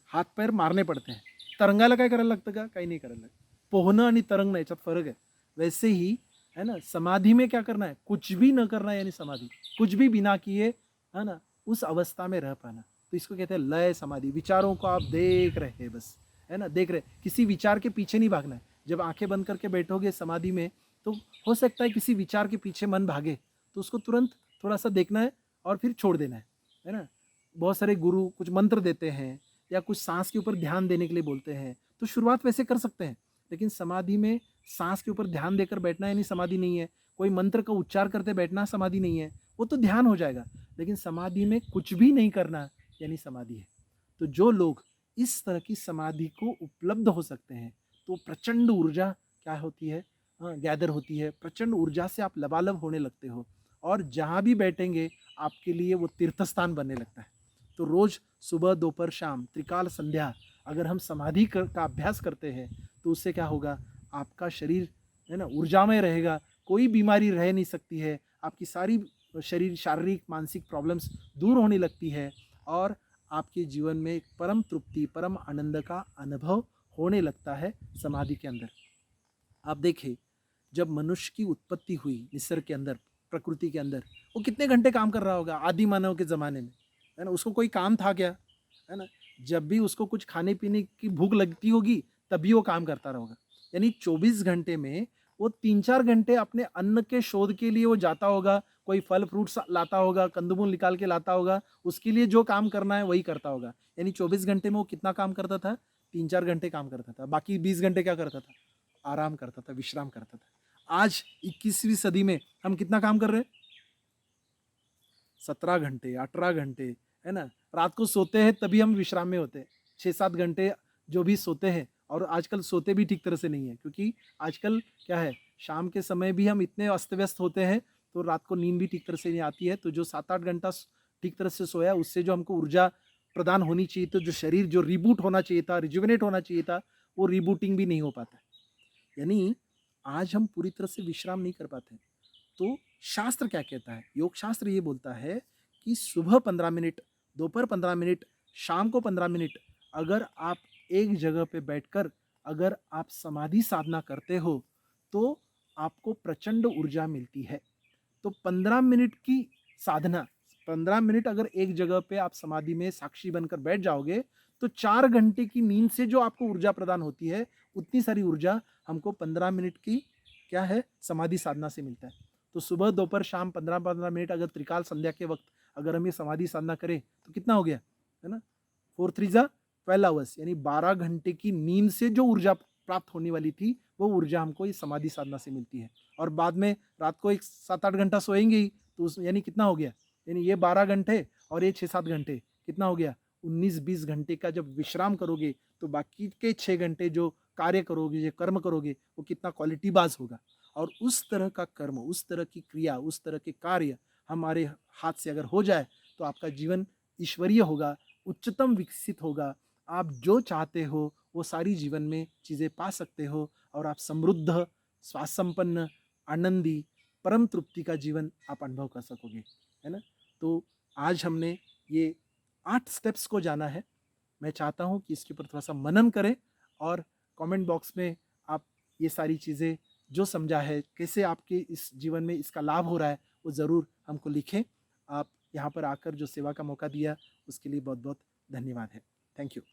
Speaker 1: हात पैर मारणे पडते हैं. तरंगायला काय करायला लागतं का, काही नाही करायला लागत. पोहणं आणि तरंगणं याच्यात फरक है. वैसे ही है ना, समाधि में क्या करना है, कुछ भी न करना है यानी समाधि, कुछ भी बिना किए, है ना, उस अवस्था में रह पाना, तो इसको कहते हैं लय समाधि. विचारों को आप देख रहे हैं बस, है ना, देख रहे, किसी विचार के पीछे नहीं भागना है. जब आंखें बंद करके बैठोगे समाधि में, तो हो सकता है किसी विचार के पीछे मन भागे, तो उसको तुरंत थोड़ा सा देखना है और फिर छोड़ देना है ना. बहुत सारे गुरु कुछ मंत्र देते हैं या कुछ सांस के ऊपर ध्यान देने के लिए बोलते हैं, तो शुरुआत वैसे कर सकते हैं, लेकिन समाधि में सांस के ऊपर ध्यान देकर बैठना यानी समाधि नहीं है. कोई मंत्र का उच्चार करते बैठना समाधि नहीं है, वो तो ध्यान हो जाएगा, लेकिन समाधि में कुछ भी नहीं करना यानी समाधि है. तो जो लोग इस तरह की समाधि को उपलब्ध हो सकते हैं, तो प्रचंड ऊर्जा क्या होती है, गैदर होती है, प्रचंड ऊर्जा से आप लबालब होने लगते हो, और जहाँ भी बैठेंगे आपके लिए वो तीर्थस्थान बनने लगता है. तो रोज सुबह दोपहर शाम त्रिकाल संध्या अगर हम समाधि का अभ्यास करते हैं, तो उससे क्या होगा, आपका शरीर है ना ऊर्जामय रहेगा, कोई बीमारी रह नहीं सकती है, आपकी सारी शरीर शारीरिक मानसिक प्रॉब्लम्स दूर होने लगती है, और आपके जीवन में एक परम तृप्ति परम आनंद का अनुभव होने लगता है समाधि के अंदर. आप देखिए, जब मनुष्य की उत्पत्ति हुई निसर्ग के अंदर, प्रकृति के अंदर, वो कितने घंटे काम कर रहा होगा आदि मानव के ज़माने में, है ना. उसको कोई काम था क्या, है ना. जब भी उसको कुछ खाने पीने की भूख लगती होगी, तभी वो काम करता रहेगा. यानी 24 घंटे में वो 3-4 घंटे अपने अन्न के शोध के लिए वो जाता होगा, कोई फल फ्रूट्स लाता होगा, कंदमूल निकाल के लाता होगा, उसके लिए जो काम करना है वही करता होगा. यानी 24 घंटे में वो कितना काम करता था, 3-4 घंटे काम करता था, बाकी 20 घंटे क्या करता था, आराम करता था, विश्राम करता था. आज 21वीं सदी में हम कितना काम कर रहे हैं, 17 घंटे 18 घंटे, है ना. रात को सोते हैं तभी हम विश्राम में होते हैं, 6-7 घंटे जो भी सोते हैं, और आजकल सोते भी ठीक तरह से नहीं है, क्योंकि आजकल क्या है, शाम के समय भी हम इतने अस्त व्यस्त होते हैं, तो रात को नींद भी ठीक तरह से नहीं आती है. तो जो 7-8 घंटा ठीक तरह से सोया, उससे जो हमको ऊर्जा प्रदान होनी चाहिए, तो जो शरीर जो रिबूट होना चाहिए था, रिजुविनेट होना चाहिए था, वो रिबूटिंग भी नहीं हो पाता. यानी आज हम पूरी तरह से विश्राम नहीं कर पाते. तो शास्त्र क्या कहता है, योग शास्त्र ये बोलता है कि सुबह 15 मिनट, दोपहर 15 मिनट, शाम को 15 मिनट, अगर आप एक जगह पे बैठकर अगर आप समाधि साधना करते हो, तो आपको प्रचंड ऊर्जा मिलती है. तो 15 मिनट की साधना, 15 मिनट अगर एक जगह पे आप समाधि में साक्षी बनकर बैठ जाओगे, तो 4 घंटे की नींद से जो आपको ऊर्जा प्रदान होती है, उतनी सारी ऊर्जा हमको 15 मिनट की क्या है, समाधि साधना से मिलता है. तो सुबह दोपहर शाम 15-15 मिनट अगर त्रिकाल संध्या के वक्त अगर हम ये समाधि साधना करें, तो कितना हो गया, है ना, 4 3 जा 12 आवर्स, यानी 12 घंटे की नींद से जो ऊर्जा प्राप्त होने वाली थी, वो ऊर्जा हमको इस समाधि साधना से मिलती है. और बाद में रात को एक 7-8 घंटा सोएंगे ही, तो उस यानी कितना हो गया, यानी ये 12 घंटे और ये 6-7 घंटे कितना हो गया, 19-20 घंटे का जब विश्राम करोगे, तो बाकी के 6 घंटे जो कार्य करोगे, जो कर्म करोगे, वो कितना क्वालिटी बाज होगा. और उस तरह का कर्म, उस तरह की क्रिया, उस तरह के कार्य हमारे हाथ से अगर हो जाए, तो आपका जीवन ईश्वरीय होगा, उच्चतम विकसित होगा. आप जो चाहते हो वो सारी जीवन में चीज़ें पा सकते हो, और आप समृद्ध, स्वास्थ्य संपन्न, आनंदी, परम तृप्ति का जीवन आप अनुभव कर सकोगे, है ना. तो आज हमने ये 8 स्टेप्स को जाना है. मैं चाहता हूँ कि इसके ऊपर थोड़ा-सा मनन करें, और कमेंट बॉक्स में आप ये सारी चीज़ें जो समझा है, कैसे आपके इस जीवन में इसका लाभ हो रहा है, वो ज़रूर हमको लिखें. आप यहाँ पर आकर जो सेवा का मौका दिया, उसके लिए बहुत-बहुत धन्यवाद है. Thank you.